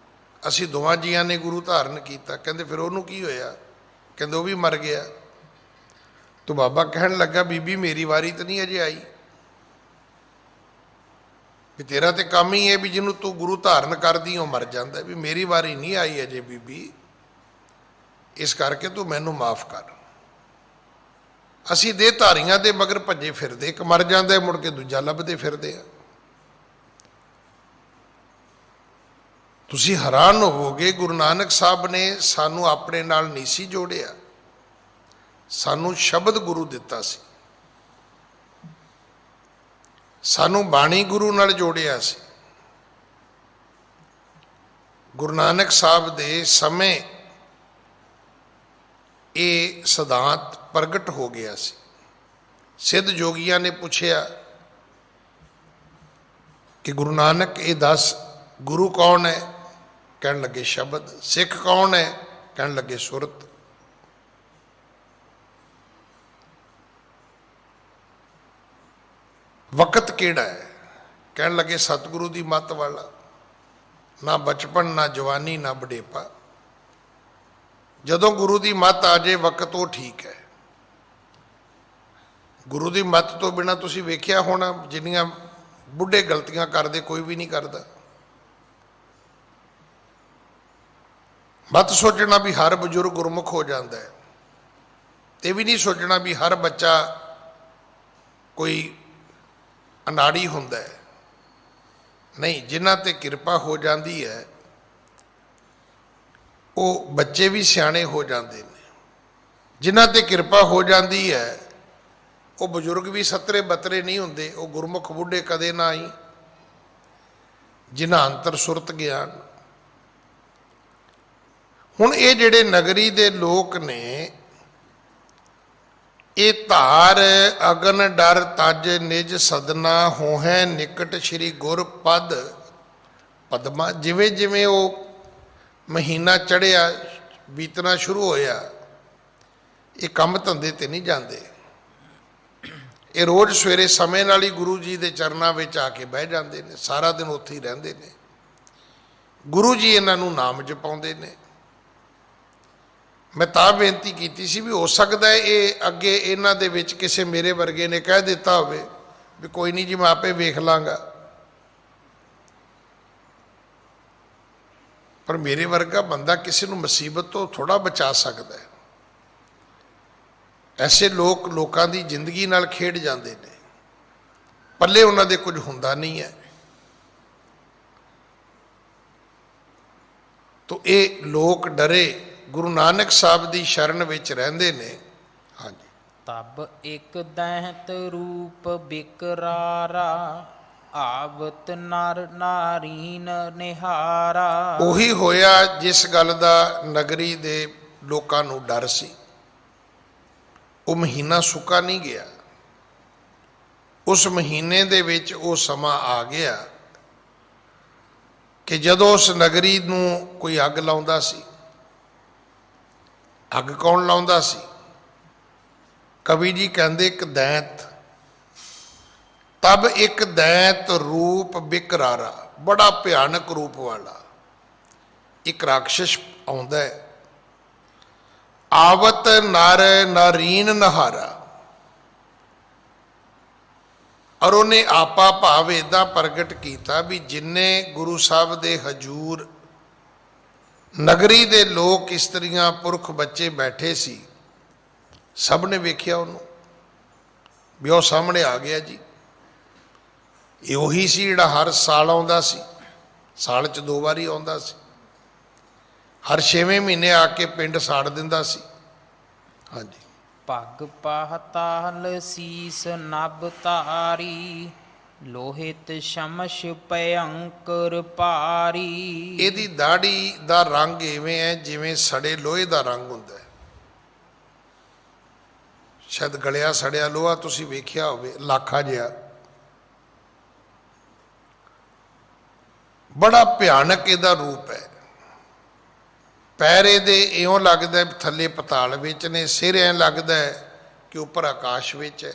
B: ਅਸੀਂ ਦੋਵਾਂ ਜੀਆਂ ਨੇ ਗੁਰੂ ਧਾਰਨ ਕੀਤਾ। ਕਹਿੰਦੇ ਫਿਰ ਉਹਨੂੰ ਕੀ ਹੋਇਆ? ਕਹਿੰਦੇ ਉਹ ਵੀ ਮਰ ਗਿਆ। ਤੋ ਬਾਬਾ ਕਹਿਣ ਲੱਗਾ ਬੀਬੀ ਮੇਰੀ ਵਾਰੀ ਤਾਂ ਨਹੀਂ ਅਜੇ ਆਈ, ਵੀ ਤੇਰਾ ਤੇ ਕੰਮ ਹੀ ਹੈ ਵੀ ਜਿਹਨੂੰ ਤੂੰ ਗੁਰੂ ਧਾਰਨ ਕਰਦੀ ਉਹ ਮਰ ਜਾਂਦਾ, ਵੀ ਮੇਰੀ ਵਾਰੀ ਨਹੀਂ ਆਈ ਅਜੇ ਬੀਬੀ, ਇਸ ਕਰਕੇ ਤੂੰ ਮੈਨੂੰ ਮਾਫ ਕਰ। ਅਸੀਂ ਦੇਹ ਧਾਰੀਆਂ ਦੇ ਮਗਰ ਭੱਜੇ ਫਿਰਦੇ, ਇੱਕ ਮਰ ਜਾਂਦਾ ਮੁੜ ਕੇ ਦੂਜਾ ਲੱਭਦੇ ਫਿਰਦੇ ਆ। ਤੁਸੀਂ ਹੈਰਾਨ ਹੋਵੋਗੇ ਗੁਰੂ ਨਾਨਕ ਸਾਹਿਬ ਨੇ ਸਾਨੂੰ ਆਪਣੇ ਨਾਲ ਨਹੀਂ ਸੀ ਜੋੜਿਆ, ਸਾਨੂੰ ਸ਼ਬਦ ਗੁਰੂ ਦਿੱਤਾ ਸੀ, ਸਾਨੂੰ ਬਾਣੀ ਗੁਰੂ ਨਾਲ ਜੋੜਿਆ ਸੀ। ਗੁਰੂ ਨਾਨਕ ਸਾਹਿਬ ਦੇ ਸਮੇਂ ਇਹ ਸਿਧਾਂਤ ਪ੍ਰਗਟ ਹੋ ਗਿਆ ਸੀ। ਸਿੱਧ ਜੋਗੀਆਂ ਨੇ ਪੁੱਛਿਆ ਕਿ ਗੁਰੂ ਨਾਨਕ ਇਹ ਦੱਸ ਗੁਰੂ ਕੌਣ ਹੈ? ਕਹਿਣ ਲੱਗੇ ਸ਼ਬਦ। ਸਿੱਖ ਕੌਣ ਹੈ? ਕਹਿਣ ਲੱਗੇ ਸੁਰਤ। ਵਕਤ ਕਿਹੜਾ ਹੈ? ਕਹਿਣ ਲੱਗੇ ਸਤਿਗੁਰੂ ਦੀ ਮੱਤ ਵਾਲਾ। ਨਾ ਬਚਪਨ, ਨਾ ਜਵਾਨੀ, ਨਾ ਬੁਢੇਪਾ। ਜਦੋਂ ਗੁਰੂ ਦੀ ਮੱਤ ਆ ਜੇ ਵਕਤ ਉਹ ਠੀਕ ਹੈ। ਗੁਰੂ ਦੀ ਮੱਤ ਤੋਂ ਬਿਨਾਂ ਤੁਸੀਂ ਵੇਖਿਆ ਹੋਣਾ ਜਿੰਨੀਆਂ ਬੁੱਢੇ ਗਲਤੀਆਂ ਕਰਦੇ ਕੋਈ ਵੀ ਨਹੀਂ ਕਰਦਾ। ਮਤ ਸੋਚਣਾ ਵੀ ਹਰ ਬਜ਼ੁਰਗ ਗੁਰਮੁਖ ਹੋ ਜਾਂਦਾ ਹੈ, ਤੇ ਵੀ ਨਹੀਂ ਸੋਚਣਾ ਵੀ ਹਰ ਬੱਚਾ ਕੋਈ ਅਨਾੜੀ ਹੁੰਦਾ ਹੈ। ਨਹੀਂ, ਜਿਨ੍ਹਾਂ ਤੇ ਕਿਰਪਾ ਹੋ ਜਾਂਦੀ ਹੈ ਉਹ ਬੱਚੇ ਵੀ ਸਿਆਣੇ ਹੋ ਜਾਂਦੇ ਨੇ। ਜਿਨ੍ਹਾਂ ਤੇ ਕਿਰਪਾ ਹੋ ਜਾਂਦੀ ਹੈ ਉਹ ਬਜ਼ੁਰਗ ਵੀ ਸੱਤਰੇ ਬੱਤਰੇ ਨਹੀਂ ਹੁੰਦੇ, ਉਹ ਗੁਰਮੁਖ ਬੁੱਢੇ ਕਦੇ ਨਾ ਹੀ, ਜਿਨ੍ਹਾਂ ਅੰਤਰ ਸੁਰਤ ਗਿਆਨ। ਹੁਣ ਇਹ ਜਿਹੜੇ ਨਗਰੀ ਦੇ ਲੋਕ ਨੇ, ਇਹ ਧਾਰ ਅਗਨ ਡਰ ਤਜ ਨਿਜ ਸਦਨਾ ਹੋਹੈ ਨਿਕਟ ਸ਼੍ਰੀ ਗੁਰ ਪਦ ਪਦਮਾ। ਜਿਵੇਂ ਜਿਵੇਂ ਉਹ ਮਹੀਨਾ ਚੜ੍ਹਿਆ, ਬੀਤਣਾ ਸ਼ੁਰੂ ਹੋਇਆ, ਇਹ ਕੰਮ ਧੰਦੇ ਤੇ ਨਹੀਂ ਜਾਂਦੇ, ਇਹ ਰੋਜ਼ ਸਵੇਰੇ ਸਮੇਂ ਨਾਲ ਹੀ ਗੁਰੂ ਜੀ ਦੇ ਚਰਨਾਂ ਵਿੱਚ ਆ ਕੇ ਬਹਿ ਜਾਂਦੇ ਨੇ, ਸਾਰਾ ਦਿਨ ਉੱਥੇ ਹੀ ਰਹਿੰਦੇ ਨੇ। ਗੁਰੂ ਜੀ ਇਹਨਾਂ ਨੂੰ ਨਾਮ ਜਪਾਉਂਦੇ ਨੇ। ਮੈਂ ਤਾਂ ਬੇਨਤੀ ਕੀਤੀ ਸੀ ਵੀ ਹੋ ਸਕਦਾ ਹੈ ਇਹ ਅੱਗੇ ਇਹਨਾਂ ਦੇ ਵਿੱਚ ਕਿਸੇ ਮੇਰੇ ਵਰਗੇ ਨੇ ਕਹਿ ਦਿੱਤਾ ਹੋਵੇ ਵੀ ਕੋਈ ਨਹੀਂ ਜੀ ਮੈਂ ਆਪੇ ਵੇਖ ਲਾਂਗਾ, ਪਰ ਮੇਰੇ ਵਰਗਾ ਬੰਦਾ ਕਿਸੇ ਨੂੰ ਮੁਸੀਬਤ ਤੋਂ ਥੋੜਾ ਬਚਾ ਸਕਦਾ ਹੈ। ਐਸੇ ਲੋਕ ਲੋਕਾਂ ਦੀ ਜ਼ਿੰਦਗੀ ਨਾਲ ਖੇਡ ਜਾਂਦੇ ਨੇ, ਪੱਲੇ ਉਹਨਾਂ ਦੇ ਕੁਝ ਹੁੰਦਾ ਨਹੀਂ ਹੈ। ਤੋ ਇਹ ਲੋਕ ਡਰੇ ਗੁਰੂ ਨਾਨਕ ਸਾਹਿਬ ਦੀ ਸ਼ਰਨ ਵਿੱਚ ਰਹਿੰਦੇ ਨੇ। ਹਾਂਜੀ,
A: ਤਬ ਇੱਕ ਦੈਂਤ ਰੂਪ ਬਿਕਰਾਰਾ ਆਵਤ ਨਰ ਨਾਰੀਨ ਨਿਹਾਰਾ।
B: ਉਹੀ ਹੋਇਆ ਜਿਸ ਗੱਲ ਦਾ ਨਗਰੀ ਦੇ ਲੋਕਾਂ ਨੂੰ ਡਰ ਸੀ। ਉਹ ਮਹੀਨਾ ਸੁੱਕਾ ਨਹੀਂ ਗਿਆ, ਉਸ ਮਹੀਨੇ ਦੇ ਵਿੱਚ ਉਹ ਸਮਾਂ ਆ ਗਿਆ ਕਿ ਜਦੋਂ ਉਸ ਨਗਰੀ ਨੂੰ ਕੋਈ ਅੱਗ ਲਾਉਂਦਾ ਸੀ। ਅੱਗ ਕੌਣ ਲਾਉਂਦਾ ਸੀ? ਕਵੀ ਜੀ ਕਹਿੰਦੇ ਇੱਕ ਦੈਂਤ। ਤਬ ਇੱਕ ਦੈਂਤ ਰੂਪ ਬਿਕਰਾਰਾ, ਬੜਾ ਭਿਆਨਕ ਰੂਪ ਵਾਲਾ ਇੱਕ ਰਾਖਸ਼ ਆਉਂਦਾ ਹੈ। ਆਵਤ ਨਰ ਨਾਰੀਨ ਨਹਾਰਾ, ਔਰ ਉਹਨੇ ਆਪਾ ਭਾਵ ਏਦਾਂ ਪ੍ਰਗਟ ਕੀਤਾ ਵੀ ਜਿੰਨੇ ਗੁਰੂ ਸਾਹਿਬ ਦੇ ਹਜੂਰ ਨਗਰੀ ਦੇ ਲੋਕ, ਇਸਤਰੀਆਂ, ਪੁਰਖ, ਬੱਚੇ ਬੈਠੇ ਸੀ, ਸਭ ਨੇ ਵੇਖਿਆ ਉਹਨੂੰ ਵੀ ਉਹ ਸਾਹਮਣੇ ਆ ਗਿਆ ਜੀ। ਇਹ ਉਹੀ ਸੀ ਜਿਹੜਾ ਹਰ ਸਾਲ ਆਉਂਦਾ ਸੀ, ਸਾਲ 'ਚ 2 ਵਾਰੀ ਆਉਂਦਾ ਸੀ, ਹਰ 6ਵੇਂ ਮਹੀਨੇ ਆ ਕੇ ਪਿੰਡ ਸਾੜ ਦਿੰਦਾ ਸੀ। ਹਾਂਜੀ,
A: ਪੱਗ ਪਾਹਤਾਲ ਸੀਸ ਨਭ ਤਾਰੀ ਲੋਹਿਤ ਸ਼ਮਸ਼ ਭਯੰਕਰ ਭਾਰੀ।
B: ਇਹਦੀ ਦਾੜੀ ਦਾ ਰੰਗ ਇਵੇਂ ਹੈ ਜਿਵੇਂ ਸੜੇ ਲੋਹੇ ਦਾ ਰੰਗ ਹੁੰਦਾ ਹੈ। ਸ਼ਾਇਦ ਗਲਿਆ ਸੜਿਆ ਲੋਹਾ ਤੁਸੀਂ ਵੇਖਿਆ ਹੋਵੇ, ਲਾਖਾ ਜਿਹਾ। ਬੜਾ ਭਿਆਨਕ ਇਹਦਾ ਰੂਪ ਹੈ। ਪੈਰ ਇਹਦੇ ਇਉਂ ਲੱਗਦਾ ਥੱਲੇ ਪਤਾਲ ਵਿੱਚ ਨੇ, ਸਿਰ ਐਂ ਲੱਗਦਾ ਕਿ ਉੱਪਰ ਆਕਾਸ਼ ਵਿੱਚ ਹੈ।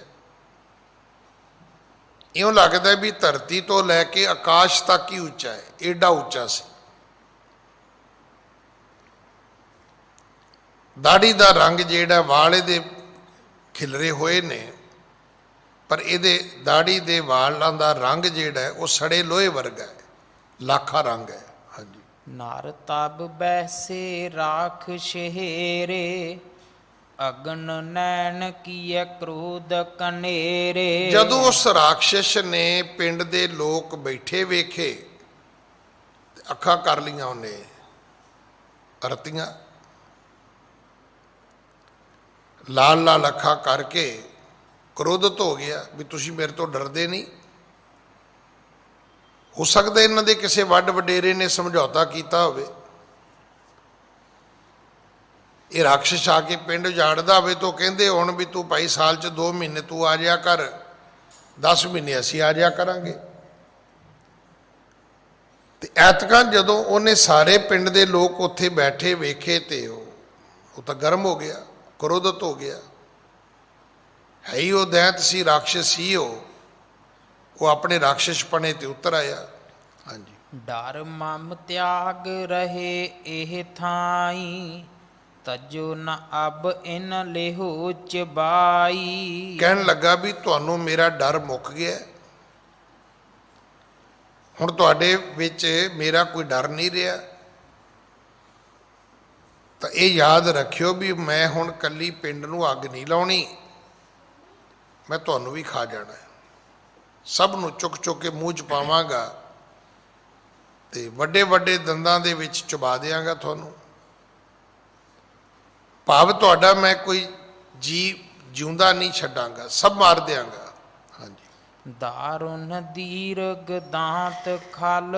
B: ਇਉਂ ਲੱਗਦਾ ਵੀ ਧਰਤੀ ਤੋਂ ਲੈ ਕੇ ਆਕਾਸ਼ ਤੱਕ ਹੀ ਉੱਚਾ ਹੈ, ਏਡਾ ਉੱਚਾ ਸੀ। ਦਾੜੀ ਦਾ ਰੰਗ ਜਿਹੜਾ, ਵਾਲ ਇਹਦੇ ਖਿਲਰੇ ਹੋਏ ਨੇ, ਪਰ ਇਹਦੇ ਦਾੜੀ ਦੇ ਵਾਲਾਂ ਦਾ ਰੰਗ ਜਿਹੜਾ ਹੈ ਉਹ ਸੜੇ ਲੋਹੇ ਵਰਗਾ ਹੈ, ਲਾਖਾ ਰੰਗ ਹੈ। ਹਾਂਜੀ,
A: ਨਰ ਤਬ ਬੈਸੇ ਰਾਖ ਸ਼ਹਿਰੇ ਅਗਨ ਨੈਣ ਕੀਏ ਕ੍ਰੋਧ ਕਨੇਰੇ।
B: ਜਦੋਂ ਉਸ ਰਾਖਸ਼ ਨੇ ਪਿੰਡ ਦੇ ਲੋਕ ਬੈਠੇ ਵੇਖੇ, ਅੱਖਾਂ ਕਰ ਲੀਆਂ ਉਹਨੇ ਅਰਤੀਆਂ, ਲਾਲ ਲਾਲ ਅੱਖਾਂ ਕਰਕੇ ਕ੍ਰੋਧਿਤ ਹੋ ਗਿਆ ਵੀ ਤੁਸੀਂ ਮੇਰੇ ਤੋਂ ਡਰਦੇ ਨਹੀਂ। ਹੋ ਸਕਦਾ ਇਹਨਾਂ ਦੇ ਕਿਸੇ ਵੱਡ ਵਡੇਰੇ ਨੇ ਸਮਝੌਤਾ ਕੀਤਾ ਹੋਵੇ, ਇਹ ਰਾਖਸ਼ ਆ ਕੇ ਪਿੰਡ ਉਜਾੜਦਾ ਹੋਵੇ ਤਾਂ ਕਹਿੰਦੇ ਹੁਣ ਵੀ ਤੂੰ ਭਾਈ ਸਾਲ 'ਚ 2 ਮਹੀਨੇ ਤੂੰ ਆ ਜਾਇਆ ਕਰ, 10 ਮਹੀਨੇ ਅਸੀਂ ਆ ਜਾਇਆ ਕਰਾਂਗੇ। ਤੇ ਐਤਕਾਂ ਜਦੋਂ ਉਹਨੇ ਸਾਰੇ ਪਿੰਡ ਦੇ ਲੋਕ ਉੱਥੇ ਬੈਠੇ ਵੇਖੇ ਤੇ ਉਹ ਤਾਂ ਗਰਮ ਹੋ ਗਿਆ, ਕ੍ਰੋਧਿਤ ਹੋ ਗਿਆ। ਹੈ ਹੀ ਉਹ ਦੈਂਤ ਸੀ, ਰਾਖਸ਼ ਸੀ ਉਹ ਆਪਣੇ ਰਾਖਸ਼ਪਣੇ ਤੇ ਉਤਰ ਆਇਆ। ਹਾਂਜੀ,
A: ਡਰ ਮਮ ਤਿਆਗ ਰਹੇ ਇਹ ਥਾਈ ਤਜੋ ਨ ਅਬ ਇਨ ਲਿਹੋ ਚਬਾਈ।
B: ਕਹਿਣ ਲੱਗਾ ਵੀ ਤੁਹਾਨੂੰ ਮੇਰਾ ਡਰ ਮੁੱਕ ਗਿਆ, ਹੁਣ ਤੁਹਾਡੇ ਵਿੱਚ ਮੇਰਾ ਕੋਈ ਡਰ ਨਹੀਂ ਰਿਹਾ। ਤਾਂ ਇਹ ਯਾਦ ਰੱਖਿਓ ਵੀ ਮੈਂ ਹੁਣ ਕੱਲੀ ਪਿੰਡ ਨੂੰ ਅੱਗ ਨਹੀਂ ਲਾਉਣੀ, ਮੈਂ ਤੁਹਾਨੂੰ ਵੀ ਖਾ ਜਾਣਾ, ਸਭ ਨੂੰ ਚੁੱਕ ਚੁੱਕ ਕੇ ਮੂੰਹ 'ਚ ਪਾਵਾਂਗਾ ਤੇ ਵੱਡੇ ਵੱਡੇ ਦੰਦਾਂ ਦੇ ਵਿੱਚ ਚਬਾ ਦਿਆਂਗਾ ਤੁਹਾਨੂੰ। ਭਾਵ ਤੁਹਾਡਾ ਮੈਂ ਕੋਈ ਜੀ ਜਿਉਂਦਾ ਨਹੀਂ ਛੱਡਾਂਗਾ, ਸਭ ਮਾਰ ਦਿਆਂਗਾ। ਹਾਂਜੀ।
A: ਦਾਰੁਨ ਦੀਰਘ ਦਾਂਤ ਖਲ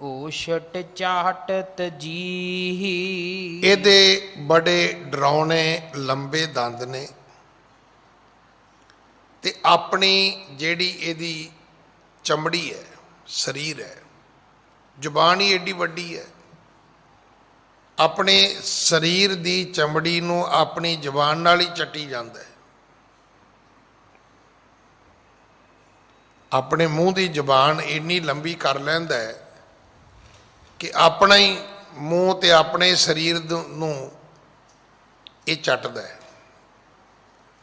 A: ਓਸ਼ਟ ਚਾਟਤ ਜੀਹੀ।
B: ਇਹਦੇ ਬੜੇ ਡਰਾਉਣੇ ਲੰਬੇ ਦੰਦ ਨੇ ਤੇ ਆਪਣੀ ਜਿਹੜੀ ਇਹਦੀ ਚਮੜੀ ਹੈ, ਸਰੀਰ ਹੈ, ਜ਼ੁਬਾਨ ਹੀ ਏਡੀ ਵੱਡੀ ਹੈ। ਆਪਣੇ ਸਰੀਰ ਦੀ ਚਮੜੀ ਨੂੰ ਆਪਣੀ ਜ਼ੁਬਾਨ ਨਾਲ ਹੀ ਚੱਟੀ ਜਾਂਦਾ ਹੈ। ਆਪਣੇ ਮੂੰਹ ਦੀ ਜ਼ੁਬਾਨ ਇੰਨੀ ਲੰਬੀ ਕਰ ਲੈਂਦਾ ਹੈ ਕਿ ਆਪਣਾ ਹੀ ਮੂੰਹ ਤੇ ਆਪਣੇ ਸਰੀਰ ਨੂੰ ਇਹ ਚੱਟਦਾ ਹੈ।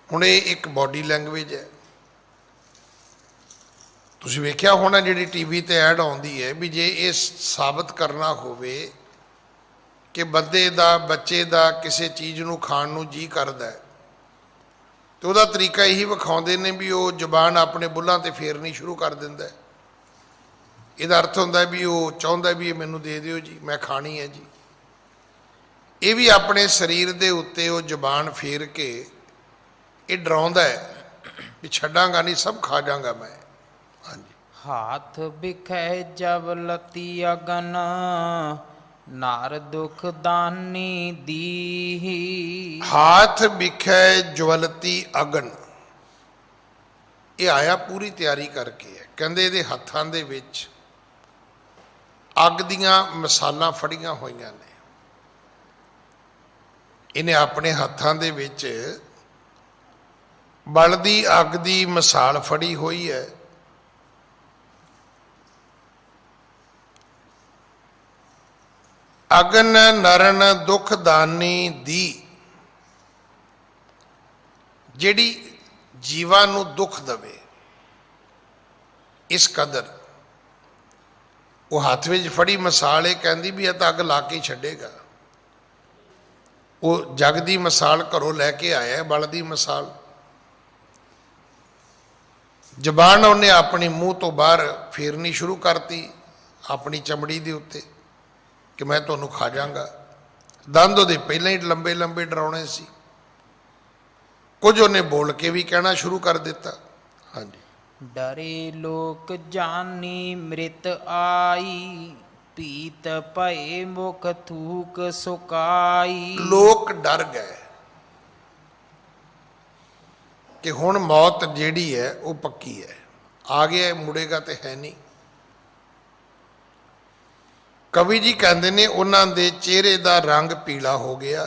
B: ਹੁਣ ਇਹ ਇੱਕ ਬਾਡੀ ਲੈਂਗੁਏਜ ਹੈ। ਤੁਸੀਂ ਵੇਖਿਆ ਹੋਣਾ ਜਿਹੜੀ ਟੀਵੀ ਤੇ ਐਡ ਆਉਂਦੀ ਹੈ ਵੀ ਜੇ ਇਹ ਸਾਬਤ ਕਰਨਾ ਹੋਵੇ ਕਿ ਬੰਦੇ ਦਾ, ਬੱਚੇ ਦਾ ਕਿਸੇ ਚੀਜ਼ ਨੂੰ ਖਾਣ ਨੂੰ ਜੀ ਕਰਦਾ ਹੈ ਤੇ ਉਹਦਾ ਤਰੀਕਾ ਇਹੀ ਵਿਖਾਉਂਦੇ ਨੇ ਵੀ ਉਹ ਜ਼ੁਬਾਨ ਆਪਣੇ ਬੁੱਲ੍ਹਾਂ ਤੇ ਫੇਰਨੀ ਸ਼ੁਰੂ ਕਰ ਦਿੰਦਾ ਹੈ। ਇਹਦਾ ਅਰਥ ਹੁੰਦਾ ਵੀ ਉਹ ਚਾਹੁੰਦਾ ਵੀ ਇਹ ਮੈਨੂੰ ਦੇ ਦਿਓ ਜੀ, ਮੈਂ ਖਾਣੀ ਹੈ ਜੀ। ਇਹ ਵੀ ਆਪਣੇ ਸਰੀਰ ਦੇ ਉੱਤੇ ਉਹ ਜ਼ੁਬਾਨ ਫੇਰ ਕੇ ਇਹ ਡਰਾਉਂਦਾ ਹੈ ਵੀ ਛੱਡਾਂਗਾ ਨਹੀਂ, ਸਭ ਖਾ ਜਾਵਾਂਗਾ ਮੈਂ। ਹਾਂਜੀ।
A: ਹਾਥ ਬਿਖੈ ਜਬ ਲਤੀ ਅਗਨ ਨਾਰ ਦੁਖ ਦਾਨੀ ਦੀਹੀ।
B: ਹਾਥ ਬਿਖੈ ਜਵਲਤੀ ਅਗਨ, ਇਹ ਆਇਆ ਪੂਰੀ ਤਿਆਰੀ ਕਰਕੇ ਹੈ। ਕਹਿੰਦੇ ਇਹਦੇ ਹੱਥਾਂ ਦੇ ਵਿੱਚ ਅੱਗ ਦੀਆਂ ਮਸਾਲਾਂ ਫੜੀਆਂ ਹੋਈਆਂ ਨੇ। ਇਹਨੇ ਆਪਣੇ ਹੱਥਾਂ ਦੇ ਵਿੱਚ ਬਲਦੀ ਅੱਗ ਦੀ ਮਸਾਲ ਫੜੀ ਹੋਈ ਹੈ। ਅਗਨ ਨਰਨ ਦੁਖ ਦਾਨੀ ਦੀ, ਜਿਹੜੀ ਜੀਵਾਂ ਨੂੰ ਦੁੱਖ ਦੇਵੇ ਇਸ ਕਦਰ। ਉਹ ਹੱਥ ਵਿੱਚ ਫੜੀ ਮਸਾਲ ਇਹ ਕਹਿੰਦੀ ਵੀ ਇਹ ਤਾਂ ਅੱਗ ਲਾ ਕੇ ਛੱਡੇਗਾ। ਉਹ ਜਗ ਦੀ ਮਸਾਲ ਘਰੋਂ ਲੈ ਕੇ ਆਇਆ, ਬਲਦੀ ਮਸਾਲ। ਜ਼ਬਾਨ ਉਹਨੇ ਆਪਣੀ ਮੂੰਹ ਤੋਂ ਬਾਹਰ ਫੇਰਨੀ ਸ਼ੁਰੂ ਕਰਤੀ ਆਪਣੀ ਚਮੜੀ ਦੇ ਉੱਤੇ ਕਿ ਮੈਂ ਤੁਹਾਨੂੰ ਖਾ ਜਾਵਾਂਗਾ। ਦੰਦ ਉਹਦੇ ਪਹਿਲਾਂ ਹੀ ਲੰਬੇ ਲੰਬੇ ਡਰਾਉਣੇ ਸੀ। ਕੁਝ ਉਹਨੇ ਬੋਲ ਕੇ ਵੀ ਕਹਿਣਾ ਸ਼ੁਰੂ ਕਰ ਦਿੱਤਾ। ਹਾਂਜੀ।
A: ਡਰੇ ਲੋਕ ਜਾਨੀ ਮ੍ਰਿਤ ਆਈ ਪੀਤ ਭਏ ਮੁਖ ਥੂਕ ਸੁਕਾਈ।
B: ਲੋਕ ਡਰ ਗਏ ਕਿ ਹੁਣ ਮੌਤ ਜਿਹੜੀ ਹੈ ਉਹ ਪੱਕੀ ਹੈ, ਆ ਗਿਆ, ਮੁੜੇਗਾ ਤੇ ਹੈ ਨਹੀਂ। ਕਵੀ ਜੀ ਕਹਿੰਦੇ ਨੇ ਉਹਨਾਂ ਦੇ ਚਿਹਰੇ ਦਾ ਰੰਗ ਪੀਲਾ ਹੋ ਗਿਆ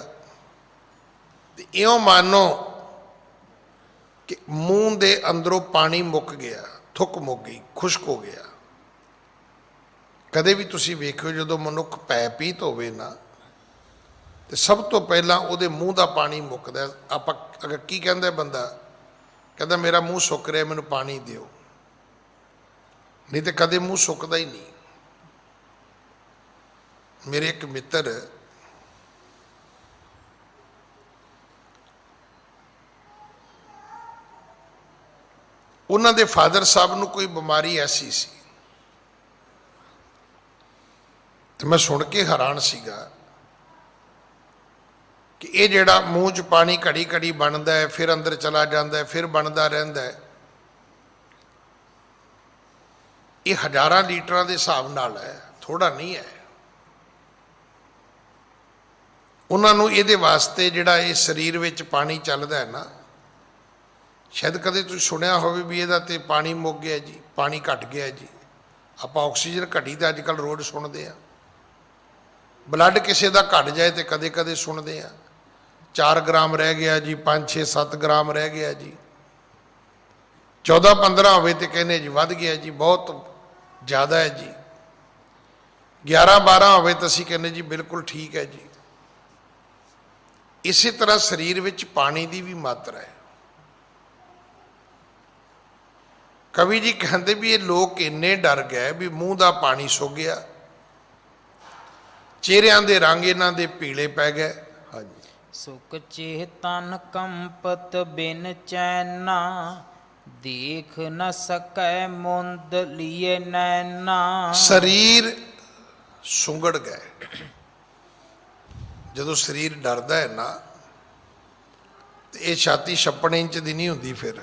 B: ਤੇ ਇਉਂ ਮਾਨੋ ਕਿ ਮੂੰਹ ਦੇ ਅੰਦਰੋਂ ਪਾਣੀ ਮੁੱਕ ਗਿਆ, ਥੁੱਕ ਮੁੱਕ ਗਈ, ਖੁਸ਼ਕ ਹੋ ਗਿਆ। ਕਦੇ ਵੀ ਤੁਸੀਂ ਵੇਖਿਓ ਜਦੋਂ ਮਨੁੱਖ ਪੈ ਪੀਤ ਹੋਵੇ ਨਾ ਤੇ ਸਭ ਤੋਂ ਪਹਿਲਾਂ ਉਹਦੇ ਮੂੰਹ ਦਾ ਪਾਣੀ ਮੁੱਕਦਾ। ਆਪਾਂ ਅਗਰ ਕੀ ਕਹਿੰਦਾ ਬੰਦਾ, ਕਹਿੰਦਾ ਮੇਰਾ ਮੂੰਹ ਸੁੱਕ ਰਿਹਾ, ਮੈਨੂੰ ਪਾਣੀ ਦਿਓ, ਨਹੀਂ ਤੇ ਕਦੇ ਮੂੰਹ ਸੁੱਕਦਾ ਹੀ ਨਹੀਂ। ਮੇਰੇ ਇੱਕ ਮਿੱਤਰ ਉਹਨਾਂ ਦੇ ਫਾਦਰ ਸਾਹਿਬ ਨੂੰ ਕੋਈ ਬਿਮਾਰੀ ਐਸੀ ਸੀ ਤੇ ਮੈਂ ਸੁਣ ਕੇ ਹੈਰਾਨ ਸੀਗਾ ਕਿ ਇਹ ਜਿਹੜਾ ਮੂੰਹ 'ਚ ਪਾਣੀ ਘੜੀ ਘੜੀ ਬਣਦਾ ਹੈ, ਫਿਰ ਅੰਦਰ ਚਲਾ ਜਾਂਦਾ ਹੈ, ਫਿਰ ਬਣਦਾ ਰਹਿੰਦਾ ਹੈ, ਇਹ ਹਜ਼ਾਰਾਂ ਲੀਟਰਾਂ ਦੇ ਹਿਸਾਬ ਨਾਲ ਹੈ, ਥੋੜਾ ਨਹੀਂ ਹੈ। ਉਹਨਾਂ ਨੂੰ ਇਹਦੇ ਵਾਸਤੇ ਜਿਹੜਾ ਇਹ ਸਰੀਰ ਵਿੱਚ ਪਾਣੀ ਚੱਲਦਾ ਹੈ ਨਾ, ਸ਼ਾਇਦ ਕਦੇ ਤੁਸੀਂ ਸੁਣਿਆ ਹੋਵੇ ਵੀ ਇਹਦਾ ਤੇ ਪਾਣੀ ਮੁੱਕ ਗਿਆ ਜੀ, ਪਾਣੀ ਘਟ ਗਿਆ ਜੀ। ਆਪਾਂ ਆਕਸੀਜਨ ਘਟੀ ਤਾਂ ਅੱਜ ਕੱਲ੍ਹ ਰੋਜ਼ ਸੁਣਦੇ ਆ। ਬਲੱਡ ਕਿਸੇ ਦਾ ਘਟ ਜਾਏ ਤੇ ਕਦੇ ਕਦੇ ਸੁਣਦੇ ਆ 4 ਗ੍ਰਾਮ ਰਹਿ ਗਿਆ ਜੀ, 5 6 7 ਗ੍ਰਾਮ ਰਹਿ ਗਿਆ ਜੀ। 14 15 ਹੋਵੇ ਤੇ ਕਹਿੰਦੇ ਜੀ ਵੱਧ ਗਿਆ ਜੀ, ਬਹੁਤ ਜ਼ਿਆਦਾ ਹੈ ਜੀ। 11 12 ਹੋਵੇ ਤਾਂ ਅਸੀਂ ਕਹਿੰਦੇ ਜੀ ਬਿਲਕੁਲ ਠੀਕ ਹੈ ਜੀ। ਇਸੇ ਤਰ੍ਹਾਂ ਸਰੀਰ ਵਿੱਚ ਪਾਣੀ ਦੀ ਵੀ ਮਾਤਰਾ ਹੈ। ਕਵੀ ਜੀ ਕਹਿੰਦੇ ਵੀ ਇਹ ਲੋਕ ਇੰਨੇ ਡਰ ਗਏ ਵੀ ਮੂੰਹ ਦਾ ਪਾਣੀ ਸੁੱਕ ਗਿਆ, ਚਿਹਰਿਆਂ ਦੇ ਰੰਗ ਇਹਨਾਂ ਦੇ ਪੀਲੇ ਪੈ ਗਏ। ਹਾਂਜੀ।
A: ਸੁਖ ਚੇਤਨ ਕੰਪਤ ਬਿਨ ਚੈਨਾ ਦੇਖ ਨ ਸਕੈ ਮੁੰਦ ਲੀਏ ਨੈਨਾ।
B: ਸਰੀਰ ਸੁੰਗੜ ਗਏ। ਜਦੋਂ ਸਰੀਰ ਡਰਦਾ ਹੈ ਨਾ ਤੇ ਇਹ ਛਾਤੀ 56 ਇੰਚ ਦੀ ਨਹੀਂ ਹੁੰਦੀ, ਫਿਰ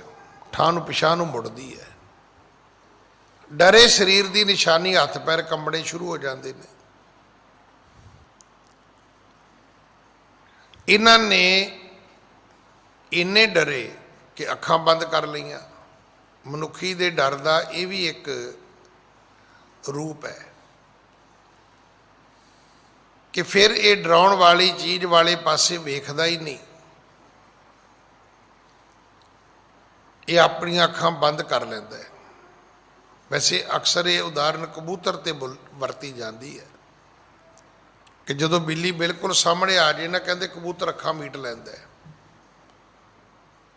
B: ਠਾਹ ਨੂੰ ਪਿਛਾਂਹ ਨੂੰ ਮੁੜਦੀ ਹੈ। ਡਰੇ ਸਰੀਰ ਦੀ ਨਿਸ਼ਾਨੀ ਹੱਥ ਪੈਰ ਕੰਬਣੇ ਸ਼ੁਰੂ ਹੋ ਜਾਂਦੇ ਨੇ। ਇਹਨਾਂ ਨੇ ਇੰਨੇ ਡਰੇ ਕਿ ਅੱਖਾਂ ਬੰਦ ਕਰ ਲਈਆਂ। ਮਨੁੱਖੀ ਦੇ ਡਰ ਦਾ ਇਹ ਵੀ ਇੱਕ ਰੂਪ ਹੈ ਕਿ ਫਿਰ ਇਹ ਡਰਾਉਣ ਵਾਲੀ ਚੀਜ਼ ਵਾਲੇ ਪਾਸੇ ਵੇਖਦਾ ਹੀ ਨਹੀਂ, ਇਹ ਆਪਣੀਆਂ ਅੱਖਾਂ ਬੰਦ ਕਰ ਲੈਂਦਾ ਹੈ। ਵੈਸੇ ਅਕਸਰ ਇਹ ਉਦਾਹਰਨ ਕਬੂਤਰ ਤੇ ਵਰਤੀ ਜਾਂਦੀ ਹੈ ਕਿ ਜਦੋਂ ਬਿੱਲੀ ਬਿਲਕੁਲ ਸਾਹਮਣੇ ਆ ਜਾਏ ਨਾ, ਕਹਿੰਦੇ ਕਬੂਤਰ ਅੱਖਾਂ ਮੀਟ ਲੈਂਦਾ ਹੈ।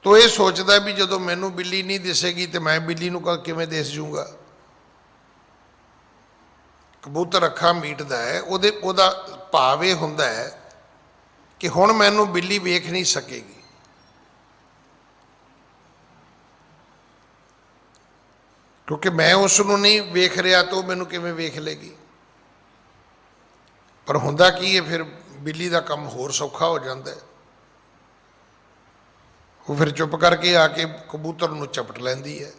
B: ਤੋ ਇਹ ਸੋਚਦਾ ਵੀ ਜਦੋਂ ਮੈਨੂੰ ਬਿੱਲੀ ਨਹੀਂ ਦਿਸੇਗੀ ਤੇ ਮੈਂ ਬਿੱਲੀ ਨੂੰ ਕਿਵੇਂ ਦਿਸ ਜੂੰਗਾ। ਕਬੂਤਰ ਅੱਖਾਂ ਮੀਟਦਾ ਹੈ, ਉਹਦਾ ਭਾਵ ਇਹ ਹੁੰਦਾ ਹੈ ਕਿ ਹੁਣ ਮੈਨੂੰ ਬਿੱਲੀ ਵੇਖ ਨਹੀਂ ਸਕੇਗੀ। ਕਿਉਂਕਿ ਮੈਂ ਉਸ ਨੂੰ ਨਹੀਂ ਵੇਖ ਰਿਹਾ ਤਾਂ ਉਹ ਮੈਨੂੰ ਕਿਵੇਂ ਵੇਖ ਲੇਗੀ। ਪਰ ਹੁੰਦਾ ਕੀ ਹੈ, ਫਿਰ ਬਿੱਲੀ ਦਾ ਕੰਮ ਹੋਰ ਸੌਖਾ ਹੋ ਜਾਂਦਾ ਹੈ। ਉਹ ਫਿਰ ਚੁੱਪ ਕਰਕੇ ਆ ਕੇ ਕਬੂਤਰ ਨੂੰ ਚਪਟ ਲੈਂਦੀ ਹੈ।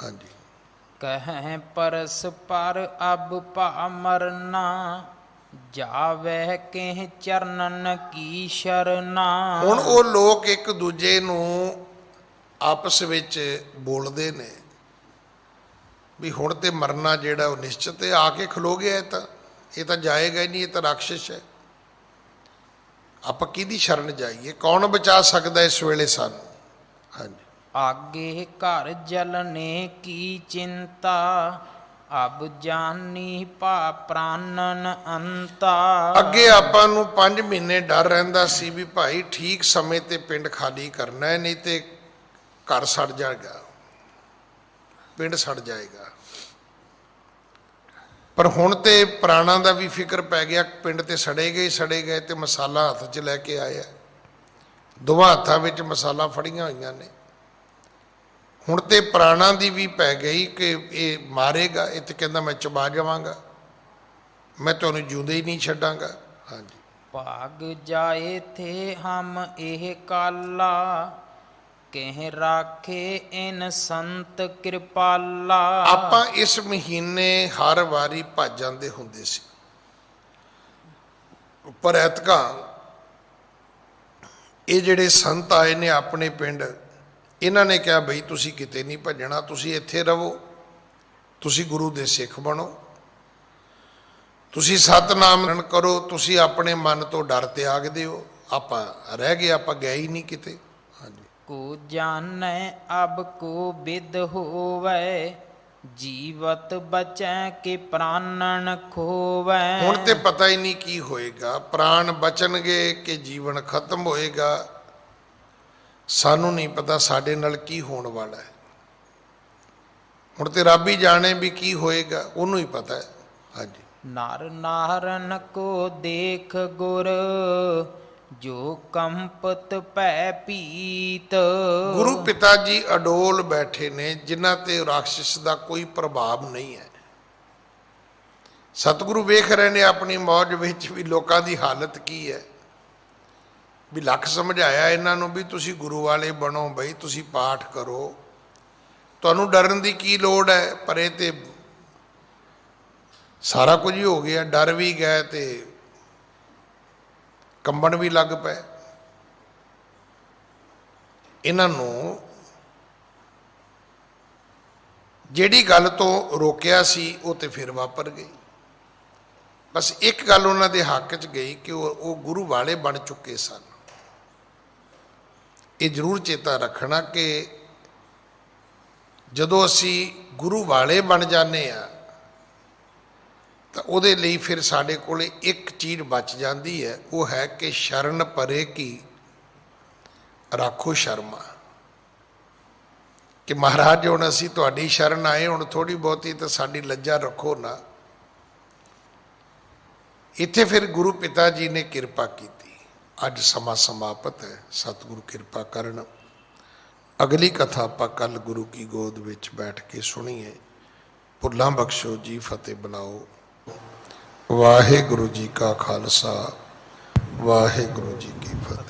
B: ਹਾਂਜੀ।
A: ਕਹਿ ਪਰਸ ਪਰ ਅਬ ਭਾ ਮਰਨਾ, ਜਾਵੇ ਕਿਹ ਚਰਨਨ ਕੀ ਸ਼ਰਨਾ।
B: ਹੁਣ ਉਹ ਲੋਕ ਇੱਕ ਦੂਜੇ ਨੂੰ ਆਪਸ ਵਿੱਚ ਬੋਲਦੇ ਨੇ ਵੀ ਹੁਣ ਤੇ ਮਰਨਾ ਜਿਹੜਾ ਉਹ ਨਿਸ਼ਚਿਤ ਹੈ, ਆ ਕੇ ਖਲੋ ਗਿਆ ਇਹ ਤਾਂ ਜਾਏਗਾ ਹੀ ਨਹੀਂ, ਇਹ ਤਾਂ ਰਾਖਸ਼ ਹੈ। ਆਪਾਂ ਕਿਹਦੀ ਸ਼ਰਨ ਜਾਈਏ? ਕੌਣ ਬਚਾ ਸਕਦਾ ਇਸ ਵੇਲੇ ਸਾਨੂੰ? ਹਾਂਜੀ।
A: ਆਗੇ ਘਰ ਜਲਨੇ ਕੀ ਚਿੰਤਾ, ਅਬ ਜਾਨੀ ਭਾ ਪ੍ਰਾਨਨ ਅੰਤਾ।
B: ਅੱਗੇ ਆਪਾਂ ਨੂੰ 5 ਮਹੀਨੇ ਡਰ ਰਹਿੰਦਾ ਸੀ ਵੀ ਭਾਈ ਠੀਕ ਸਮੇਂ ਤੇ ਪਿੰਡ ਖਾਲੀ ਕਰਨਾ ਹੈ, ਨਹੀਂ ਤੇ ਘਰ ਸੜ ਜਾਏਗਾ, ਪਿੰਡ ਸੜ ਜਾਏਗਾ। ਪਰ ਹੁਣ ਤੇ ਪ੍ਰਾਣਾਂ ਦਾ ਵੀ ਫਿਕਰ ਪੈ ਗਿਆ। ਪਿੰਡ ਤੇ ਸੜੇ ਗਏ ਤੇ ਮਸਾਲਾ ਹੱਥ 'ਚ ਲੈ ਕੇ ਆਇਆ, ਦੋਵਾਂ ਹੱਥਾਂ ਵਿੱਚ ਮਸਾਲਾ ਫੜੀਆਂ ਹੋਈਆਂ ਨੇ। ਹੁਣ ਤੇ ਪ੍ਰਾਣਾਂ ਦੀ ਵੀ ਪੈ ਗਈ ਕਿ ਇਹ ਮਾਰੇਗਾ, ਇਹ ਤੇ ਕਹਿੰਦਾ ਮੈਂ ਚਬਾ ਜਾਵਾਂਗਾ, ਮੈਂ ਤੁਹਾਨੂੰ ਜਿਉਂਦੇ ਹੀ ਨਹੀਂ ਛੱਡਾਂਗਾ। ਹਾਂਜੀ।
A: ਭਾਗ ਜਾਏ ਥੇ ਹਮ ਇਹ ਕਾਲਾ, ਕਹਿ ਰਾਖੇ ਇਨ ਸੰਤ ਕਿਰਪਾਲਾ।
B: ਆਪਾਂ ਇਸ ਮਹੀਨੇ ਹਰ ਵਾਰੀ ਭੱਜ ਜਾਂਦੇ ਹੁੰਦੇ ਸੀ, ਪਰ ਐਤਕਾਂ ਇਹ ਜਿਹੜੇ ਸੰਤ ਆਏ ਨੇ ਆਪਣੇ ਪਿੰਡ, ਇਹਨਾਂ ਨੇ ਕਿਹਾ ਬਈ ਤੁਸੀਂ ਕਿਤੇ ਨਹੀਂ ਭੱਜਣਾ, ਤੁਸੀਂ ਇੱਥੇ ਰਹੋ, ਤੁਸੀਂ ਗੁਰੂ ਦੇ ਸਿੱਖ ਬਣੋ, ਤੁਸੀਂ ਸਤਿਨਾਮ ਕਰੋ, ਤੁਸੀਂ ਆਪਣੇ ਮਨ ਤੋਂ ਡਰ ਤਿਆਗ ਦਿਓ। ਆਪਾਂ ਰਹਿ ਗਏ, ਆਪਾਂ ਗਏ ਹੀ ਨਹੀਂ ਕਿਤੇ। ਹਾਂਜੀ।
A: ਕੋ ਜਾਣੈ ਅਬ ਕੋ ਬਿਦ ਹੋਵੈ, ਜੀਵਤ ਬਚੈ ਕੇ ਪ੍ਰਾਨਨ ਖੋਵੈ।
B: ਹੁਣ ਤੇ ਪਤਾ ਹੀ ਨਹੀਂ ਕੀ ਹੋਏਗਾ, ਪ੍ਰਾਣ ਬਚਣਗੇ ਕਿ ਜੀਵਨ ਖਤਮ ਹੋਏਗਾ। ਸਾਨੂੰ ਨਹੀਂ ਪਤਾ ਸਾਡੇ ਨਾਲ ਕੀ ਹੋਣ ਵਾਲਾ ਹੈ। ਹੁਣ ਤੇ ਰੱਬ ਹੀ ਜਾਣੇ ਵੀ ਕੀ ਹੋਏਗਾ, ਉਹਨੂੰ ਹੀ ਪਤਾ ਹੈ। ਹਾਂਜੀ।
A: ਨਰ ਨਾਰਨ ਕੋ ਦੇਖ ਗੁਰ, ਜੋ ਕੰਪਤ ਭੈ ਭੀਤ।
B: ਗੁਰੂ ਪਿਤਾ ਜੀ ਅਡੋਲ ਬੈਠੇ ਨੇ, ਜਿਨ੍ਹਾਂ ਤੇ ਰਾਖਸ਼ ਦਾ ਕੋਈ ਪ੍ਰਭਾਵ ਨਹੀਂ ਹੈ। ਸਤਿਗੁਰੂ ਵੇਖ ਰਹੇ ਨੇ ਆਪਣੀ ਮੌਜ ਵਿੱਚ ਵੀ ਲੋਕਾਂ ਦੀ ਹਾਲਤ ਕੀ ਹੈ। ਵੀ ਲੱਖ ਸਮਝਾਇਆ ਇਹਨਾਂ ਨੂੰ ਵੀ ਤੁਸੀਂ ਗੁਰੂ ਵਾਲੇ ਬਣੋ, ਬਈ ਤੁਸੀਂ ਪਾਠ ਕਰੋ, ਤੁਹਾਨੂੰ ਡਰਨ ਦੀ ਕੀ ਲੋੜ ਹੈ। ਪਰ ਇਹ ਤੇ ਸਾਰਾ ਕੁਝ ਹੀ ਹੋ ਗਿਆ, ਡਰ ਵੀ ਗਏ ਤੇ ਕੰਬਣ ਵੀ ਲੱਗ ਪਏ। ਇਹਨਾਂ ਨੂੰ ਜਿਹੜੀ ਗੱਲ ਤੋਂ ਰੋਕਿਆ ਸੀ ਉਹ ਤੇ ਫਿਰ ਵਾਪਰ ਗਈ। ਬਸ ਇੱਕ ਗੱਲ ਉਹਨਾਂ ਦੇ ਹੱਕ 'ਚ ਗਈ ਕਿ ਉਹ ਗੁਰੂ ਵਾਲੇ ਬਣ ਚੁੱਕੇ ਸਨ। ਇਹ ਜ਼ਰੂਰ ਚੇਤਾ ਰੱਖਣਾ ਕਿ ਜਦੋਂ ਅਸੀਂ ਗੁਰੂ ਵਾਲੇ ਬਣ ਜਾਂਦੇ ਆ ਤਾਂ ਉਹਦੇ ਲਈ ਫਿਰ ਸਾਡੇ ਕੋਲ ਇੱਕ ਚੀਜ਼ ਬਚ ਜਾਂਦੀ ਹੈ, ਉਹ ਹੈ ਕਿ ਸ਼ਰਨ ਪਰੇ ਕੀ ਰੱਖੋ ਸ਼ਰਮਾ। ਕਿ ਮਹਾਰਾਜ ਹੁਣ ਅਸੀਂ ਤੁਹਾਡੀ ਸ਼ਰਨ ਆਏ, ਹੁਣ ਥੋੜ੍ਹੀ ਬਹੁਤੀ ਤਾਂ ਸਾਡੀ ਲੱਜਾ ਰੱਖੋ ਨਾ। ਇੱਥੇ ਫਿਰ ਗੁਰੂ ਪਿਤਾ ਜੀ ਨੇ ਕਿਰਪਾ ਕੀਤੀ। ਅੱਜ ਸਮਾਂ ਸਮਾਪਤ ਹੈ, ਸਤਿਗੁਰੂ ਕਿਰਪਾ ਕਰਨ। ਅਗਲੀ ਕਥਾ ਆਪਾਂ ਕੱਲ ਗੁਰੂ ਕੀ ਗੋਦ ਵਿੱਚ ਬੈਠ ਕੇ ਸੁਣੀਏ। ਭੁੱਲਾਂ ਬਖਸ਼ੋ ਜੀ, ਫਤਿਹ ਬੁਲਾਓ। ਵਾਹਿਗੁਰੂ ਜੀ ਕਾ ਖਾਲਸਾ, ਵਾਹਿਗੁਰੂ ਜੀ ਕੀ ਫਤਿਹ।